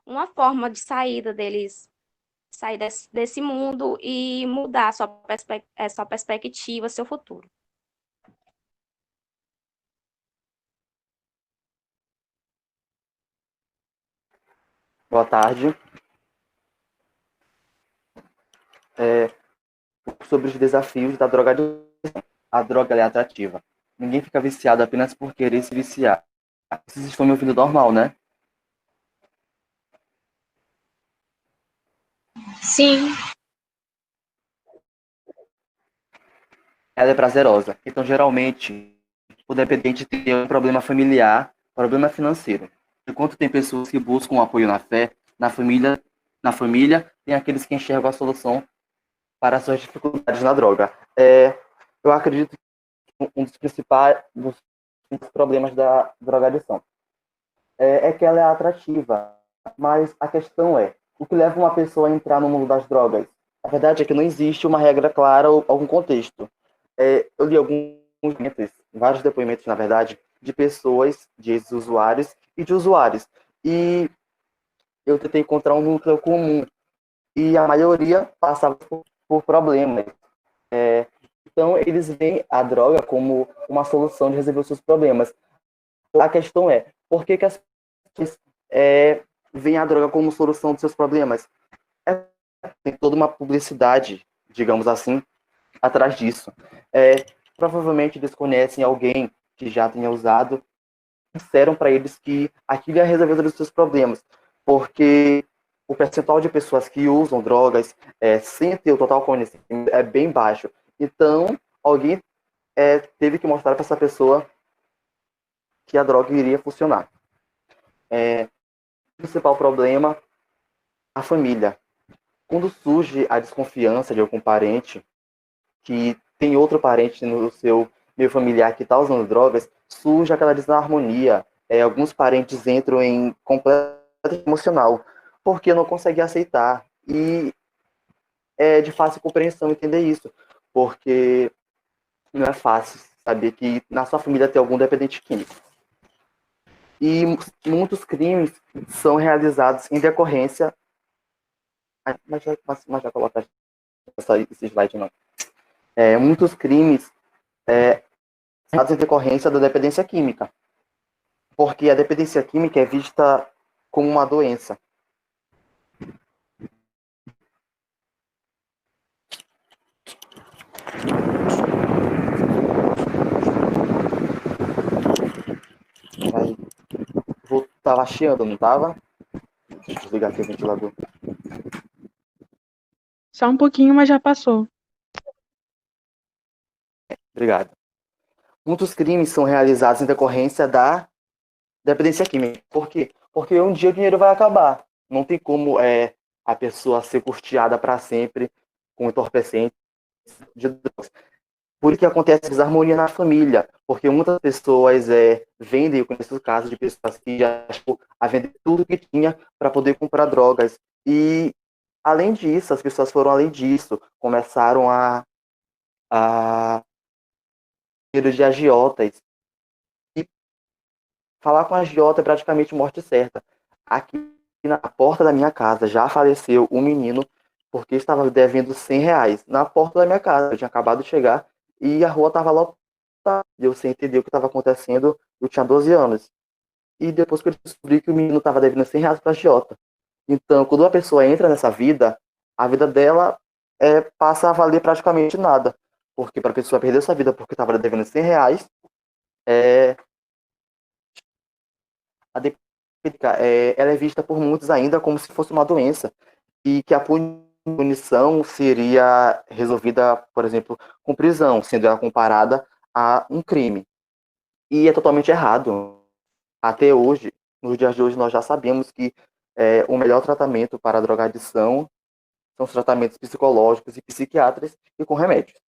uma forma de saída deles sair desse mundo e mudar sua perspectiva, seu futuro. Boa tarde. Sobre os desafios da droga. A droga é atrativa. Ninguém fica viciado apenas por querer se viciar. Vocês estão me ouvindo normal, né? Sim. Ela é prazerosa. Então, geralmente, o dependente tem um problema familiar, problema financeiro. Enquanto tem pessoas que buscam apoio na fé, na família tem aqueles que enxergam a solução para suas dificuldades na droga. Eu acredito que um dos principais problemas da drogadição é que ela é atrativa, mas a questão é, o que leva uma pessoa a entrar no mundo das drogas? A verdade é que não existe uma regra clara ou algum contexto. Eu li vários depoimentos, na verdade, de pessoas, de ex-usuários e de usuários. E eu tentei encontrar um núcleo comum. E a maioria passava por problemas. Então, eles veem a droga como uma solução de resolver os seus problemas. A questão é, por que as pessoas veem a droga como solução dos seus problemas? Tem toda uma publicidade, digamos assim, atrás disso. Provavelmente eles conhecem alguém que já tenha usado, disseram para eles que aquilo ia resolver os seus problemas, porque o percentual de pessoas que usam drogas sem ter o total conhecimento é bem baixo. Então, alguém teve que mostrar para essa pessoa que a droga iria funcionar. O principal problema, a família. Quando surge a desconfiança de algum parente que tem outro parente no seu meio familiar que está usando drogas, surge aquela desarmonia. Alguns parentes entram em completo emocional, porque não conseguem aceitar. E é de fácil compreensão entender isso, porque não é fácil saber que na sua família tem algum dependente químico. E muitos crimes são realizados em decorrência... Mas já coloca esse slide, não. Muitos crimes em decorrência da dependência química, porque a dependência química é vista como uma doença. Aí, tava chiando, não tava? Deixa eu desligar aqui o ventilador. Só um pouquinho, mas já passou. Obrigado. Muitos crimes são realizados em decorrência da dependência química. Por quê? Porque um dia o dinheiro vai acabar. Não tem como a pessoa ser custeada para sempre com entorpecentes de drogas. Por isso que acontece desarmonia na família, porque muitas pessoas vendem, eu conheço casos de pessoas que já a vender tudo que tinha para poder comprar drogas. E, além disso, as pessoas foram além disso, começaram a de agiotas. E falar com agiota é praticamente morte certa. Aqui na porta da minha casa já faleceu um menino porque estava devendo R$100 na porta da minha casa. Eu tinha acabado de chegar e a rua estava lotada. Eu sem entender o que estava acontecendo, eu tinha 12 anos. E depois que eu descobri que o menino estava devendo R$100 para a agiota. Então, quando uma pessoa entra nessa vida, a vida dela passa a valer praticamente nada. Porque para a pessoa perder sua vida porque estava devendo R$100, a dependência ela é vista por muitos ainda como se fosse uma doença. E que a punição seria resolvida, por exemplo, com prisão, sendo ela comparada a um crime. E é totalmente errado. Até hoje, nos dias de hoje, nós já sabemos que o melhor tratamento para a drogadição são os tratamentos psicológicos e psiquiátricos e com remédios.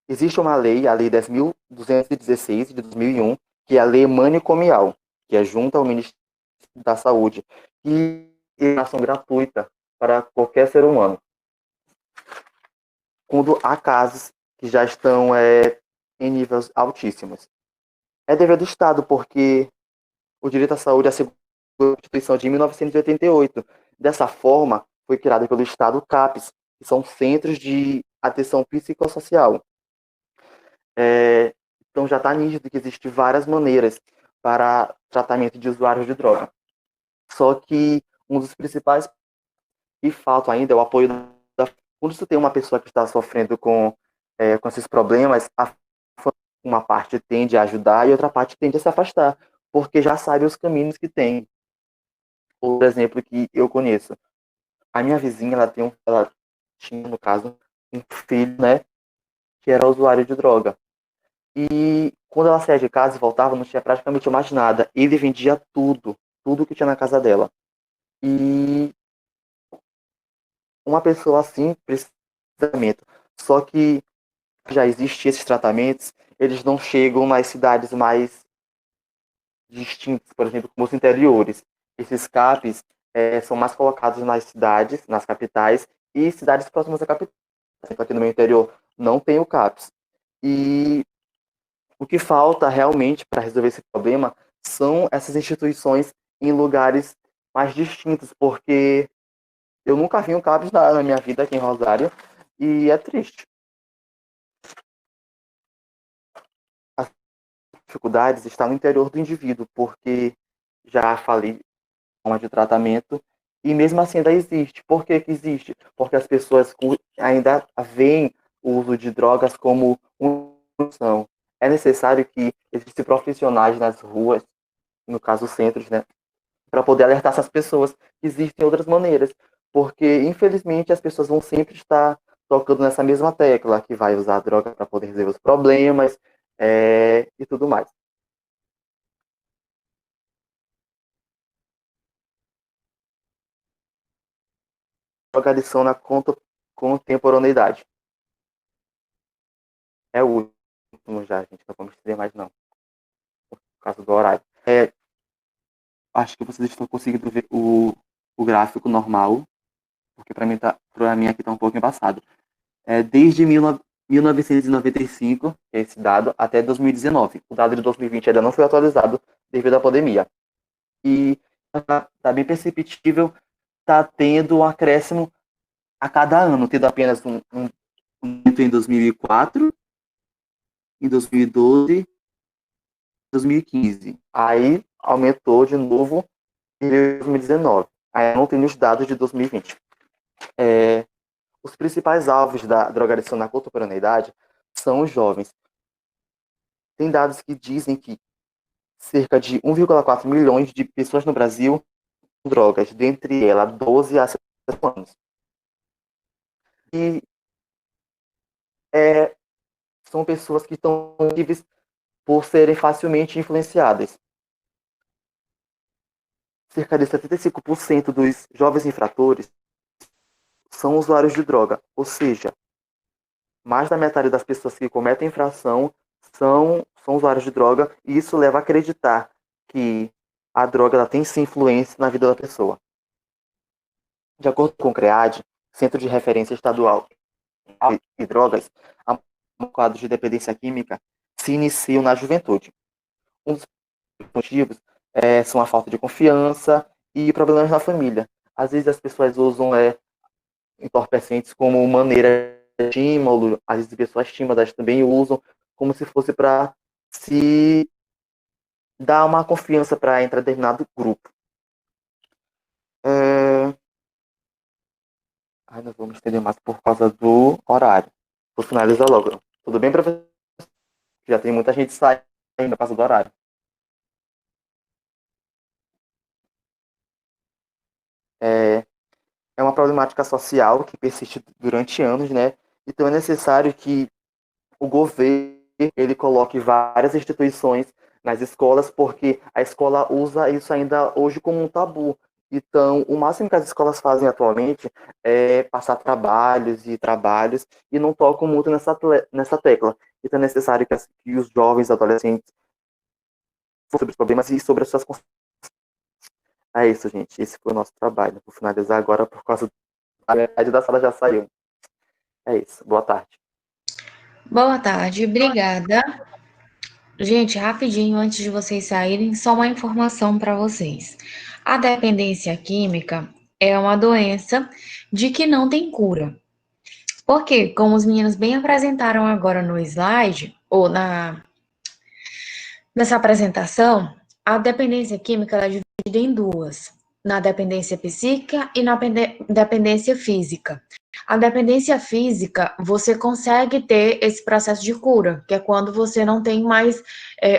Existe uma lei, a Lei 10.216, de 2001, que é a Lei Manicomial, que é junto ao Ministério da Saúde, e é ação gratuita para qualquer ser humano. Quando há casos que já estão em níveis altíssimos. É dever do Estado, porque o direito à saúde é a Constituição de 1988. Dessa forma, foi criado pelo Estado CAPS, que são Centros de Atenção Psicossocial. Então já está nítido que existem várias maneiras para tratamento de usuários de droga. Só que um dos principais que faltam ainda é o apoio quando você tem uma pessoa que está sofrendo com esses problemas, uma parte tende a ajudar e outra parte tende a se afastar, porque já sabe os caminhos que tem. Por exemplo, que eu conheço. A minha vizinha, ela tinha, no caso, um filho, né, que era usuário de droga. E quando ela saía de casa e voltava, não tinha praticamente mais nada. Ele vendia tudo que tinha na casa dela. E uma pessoa assim precisa de tratamento. Só que já existem esses tratamentos, eles não chegam nas cidades mais distintas, por exemplo, como os interiores. Esses CAPs são mais colocados nas cidades, nas capitais, e cidades próximas à capital. Aqui no meu interior não tem o CAPs. E o que falta realmente para resolver esse problema são essas instituições em lugares mais distintos, porque eu nunca vi um CAPs na minha vida aqui em Rosário, e é triste. As dificuldades estão no interior do indivíduo, porque já falei forma de tratamento, e mesmo assim ainda existe. Por que que existe? Porque as pessoas ainda veem o uso de drogas como uma solução. É necessário que existam profissionais nas ruas, no caso centros, né, para poder alertar essas pessoas que existem outras maneiras, porque infelizmente as pessoas vão sempre estar tocando nessa mesma tecla, que vai usar a droga para poder resolver os problemas e tudo mais. Drogadição na contemporaneidade. É o último já, gente. Não vamos estender mais, não. Por causa do horário. Acho que vocês estão conseguindo ver o gráfico normal, porque para mim aqui está um pouco embaçado. Desde 1995, que é esse dado, até 2019. O dado de 2020 ainda não foi atualizado devido à pandemia. E está bem perceptível, está tendo um acréscimo a cada ano, tendo apenas um em 2004, em 2012, 2015. Aí aumentou de novo em 2019. Aí não tem os dados de 2020. Os principais alvos da drogadição na contemporaneidade são os jovens. Tem dados que dizem que cerca de 1,4 milhões de pessoas no Brasil com drogas, dentre elas 12 a 17 anos. E são pessoas que estão livres por serem facilmente influenciadas. Cerca de 75% dos jovens infratores são usuários de droga, ou seja, mais da metade das pessoas que cometem infração são usuários de droga, e isso leva a acreditar que a droga ela tem sim influência na vida da pessoa. De acordo com o CREAD, Centro de Referência Estadual de Drogas, o quadro de dependência química se inicia na juventude. Um dos motivos são a falta de confiança e problemas na família. Às vezes as pessoas usam entorpecentes como maneira de estímulo, às vezes pessoas tímidas também usam como se fosse para se dar uma confiança para entrar em determinado grupo. Não vou me estender mais por causa do horário. Vou finalizar logo. Tudo bem, professor? Já tem muita gente saindo por causa do horário. É uma problemática social que persiste durante anos, né? Então é necessário que o governo ele coloque várias instituições nas escolas, porque a escola usa isso ainda hoje como um tabu. Então, o máximo que as escolas fazem atualmente é passar trabalhos e não tocam muito nessa tecla. Então, é necessário que os jovens, adolescentes, sobre os problemas e sobre as suas consequências. É isso, gente. Esse foi o nosso trabalho. Vou finalizar agora por causa da metade da sala já saiu. É isso. Boa tarde. Boa tarde, obrigada. Gente, rapidinho, antes de vocês saírem, só uma informação para vocês. A dependência química é uma doença de que não tem cura. Porque, como os meninos bem apresentaram agora no slide, ou nessa apresentação, a dependência química ela é dividida em duas, na dependência psíquica e na dependência física. A dependência física, você consegue ter esse processo de cura, que é quando você não tem mais,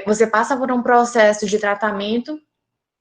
você passa por um processo de tratamento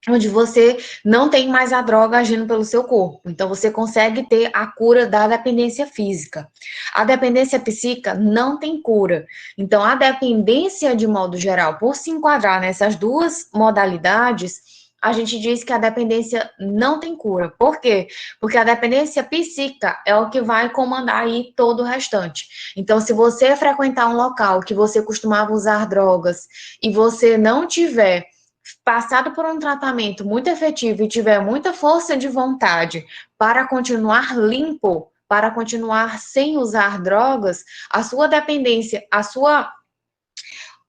onde você não tem mais a droga agindo pelo seu corpo. Então, você consegue ter a cura da dependência física. A dependência psíquica não tem cura. Então, a dependência, de modo geral, por se enquadrar nessas duas modalidades, a gente diz que a dependência não tem cura. Por quê? Porque a dependência psíquica é o que vai comandar aí todo o restante. Então, se você frequentar um local que você costumava usar drogas e você não tiver passado por um tratamento muito efetivo e tiver muita força de vontade para continuar limpo, para continuar sem usar drogas, a sua dependência,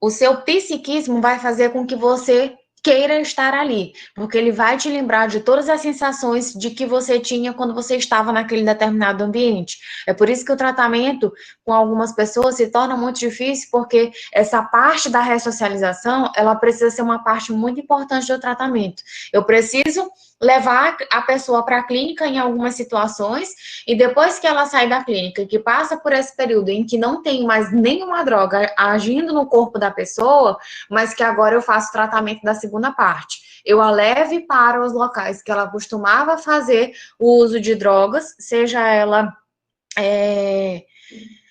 o seu psiquismo vai fazer com que você queira estar ali, porque ele vai te lembrar de todas as sensações de que você tinha quando você estava naquele determinado ambiente. É por isso que o tratamento com algumas pessoas se torna muito difícil, porque essa parte da ressocialização, ela precisa ser uma parte muito importante do tratamento. Eu preciso levar a pessoa para a clínica em algumas situações, e depois que ela sai da clínica, que passa por esse período em que não tem mais nenhuma droga agindo no corpo da pessoa, mas que agora eu faço tratamento da segunda parte. Eu a leve para os locais que ela costumava fazer o uso de drogas, seja ela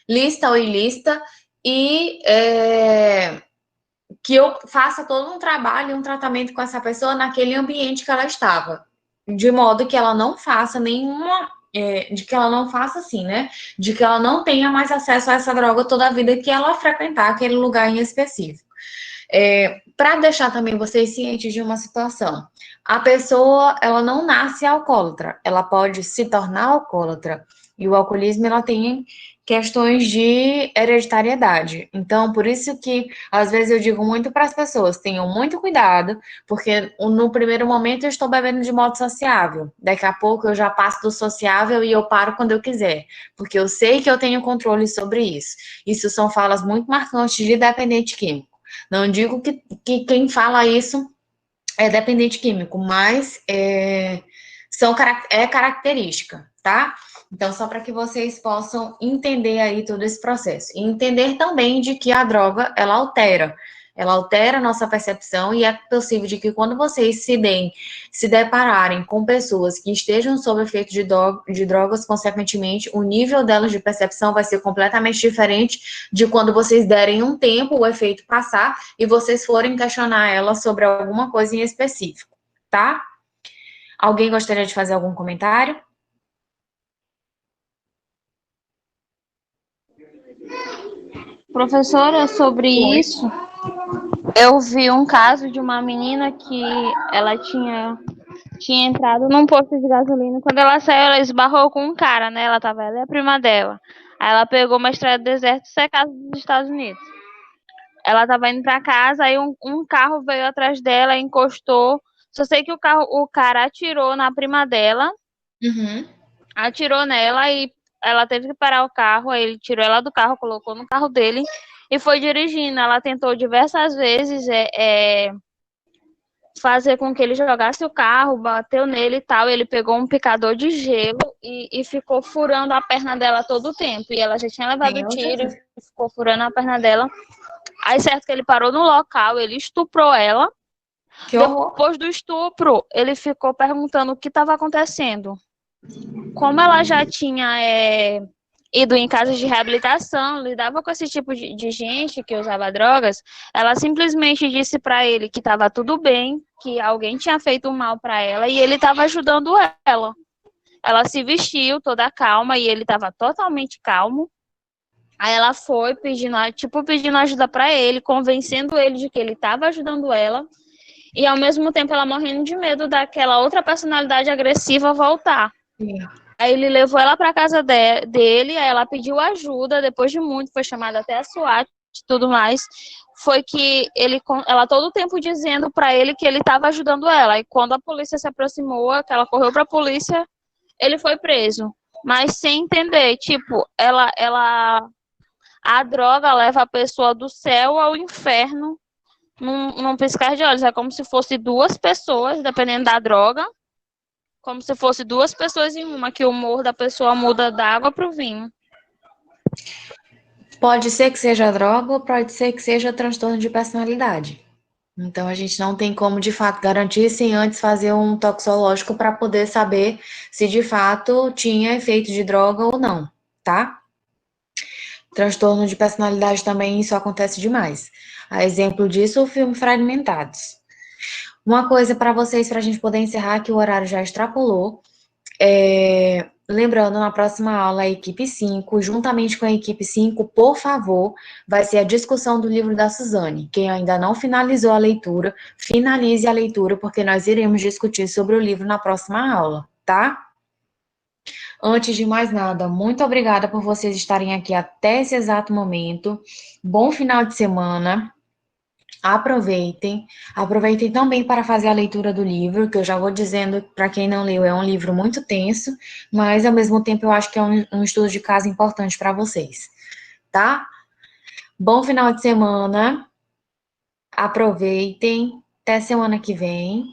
lícita ou ilícita, e que eu faça todo um trabalho, um tratamento com essa pessoa naquele ambiente que ela estava, de modo que ela não faça de que ela não faça assim, né? De que ela não tenha mais acesso a essa droga toda a vida que ela frequentar aquele lugar em específico. Para deixar também vocês cientes de uma situação, a pessoa, ela não nasce alcoólatra, ela pode se tornar alcoólatra, e o alcoolismo, ela tem questões de hereditariedade. Então, por isso que, às vezes, eu digo muito para as pessoas, tenham muito cuidado, porque no primeiro momento eu estou bebendo de modo sociável, daqui a pouco eu já passo do sociável e eu paro quando eu quiser, porque eu sei que eu tenho controle sobre isso. Isso são falas muito marcantes de dependente químico. Não digo que quem fala isso é dependente químico, mas é característica, tá? Então, só para que vocês possam entender aí todo esse processo. E entender também de que a droga, ela altera a nossa percepção, e é possível de que quando vocês se depararem com pessoas que estejam sob efeito de drogas, consequentemente, o nível delas de percepção vai ser completamente diferente de quando vocês derem um tempo, o efeito passar, e vocês forem questionar ela sobre alguma coisa em específico, tá? Alguém gostaria de fazer algum comentário? Professora, sobre isso, eu vi um caso de uma menina que ela tinha entrado num posto de gasolina. Quando ela saiu, ela esbarrou com um cara, né? Ela e a prima dela. Aí ela pegou uma estrada do deserto secada dos Estados Unidos. Ela estava indo para casa, aí um carro veio atrás dela, encostou. Só sei que o cara atirou na prima dela, atirou nela e ela teve que parar o carro. Aí ele tirou ela do carro, colocou no carro dele e foi dirigindo. Ela tentou diversas vezes fazer com que ele jogasse o carro, bateu nele e tal. Ele pegou um picador de gelo e ficou furando a perna dela todo o tempo. E ela já tinha levado o tiro e ficou furando a perna dela. Aí, certo que ele parou no local, ele estuprou ela. Depois do estupro, ele ficou perguntando o que estava acontecendo. Como ela já tinha ido em casas de reabilitação, lidava com esse tipo de gente que usava drogas, ela simplesmente disse para ele que estava tudo bem, que alguém tinha feito mal para ela e ele estava ajudando ela. Ela se vestiu toda calma e ele estava totalmente calmo. Aí ela foi pedindo ajuda para ele, convencendo ele de que ele estava ajudando ela, e ao mesmo tempo ela morrendo de medo daquela outra personalidade agressiva voltar. Sim. Aí ele levou ela para casa dele, aí ela pediu ajuda, depois de muito, foi chamada até a SWAT e tudo mais. Foi que ela todo o tempo dizendo para ele que ele estava ajudando ela. E quando a polícia se aproximou, que ela correu para a polícia, ele foi preso. mas sem entender, tipo, a droga leva a pessoa do céu ao inferno num piscar de olhos. É como se fosse duas pessoas, dependendo da droga, como se fosse duas pessoas em uma, que o humor da pessoa muda da água para o vinho. Pode ser que seja droga ou pode ser que seja transtorno de personalidade. Então, a gente não tem como, de fato, garantir sem antes fazer um toxicológico para poder saber se, de fato, tinha efeito de droga ou não, tá? Transtorno de personalidade também, isso acontece demais. A exemplo disso, o filme Fragmentados. Uma coisa para vocês, para a gente poder encerrar, que o horário já extrapolou. Lembrando, na próxima aula, a equipe 5, juntamente com a equipe 5, por favor, vai ser a discussão do livro da Suzane. Quem ainda não finalizou a leitura, finalize a leitura, porque nós iremos discutir sobre o livro na próxima aula, tá? Antes de mais nada, muito obrigada por vocês estarem aqui até esse exato momento. Bom final de semana. Aproveitem também para fazer a leitura do livro, que eu já vou dizendo para quem não leu, é um livro muito tenso, mas ao mesmo tempo eu acho que é um estudo de caso importante para vocês, tá? Bom final de semana, aproveitem, até semana que vem.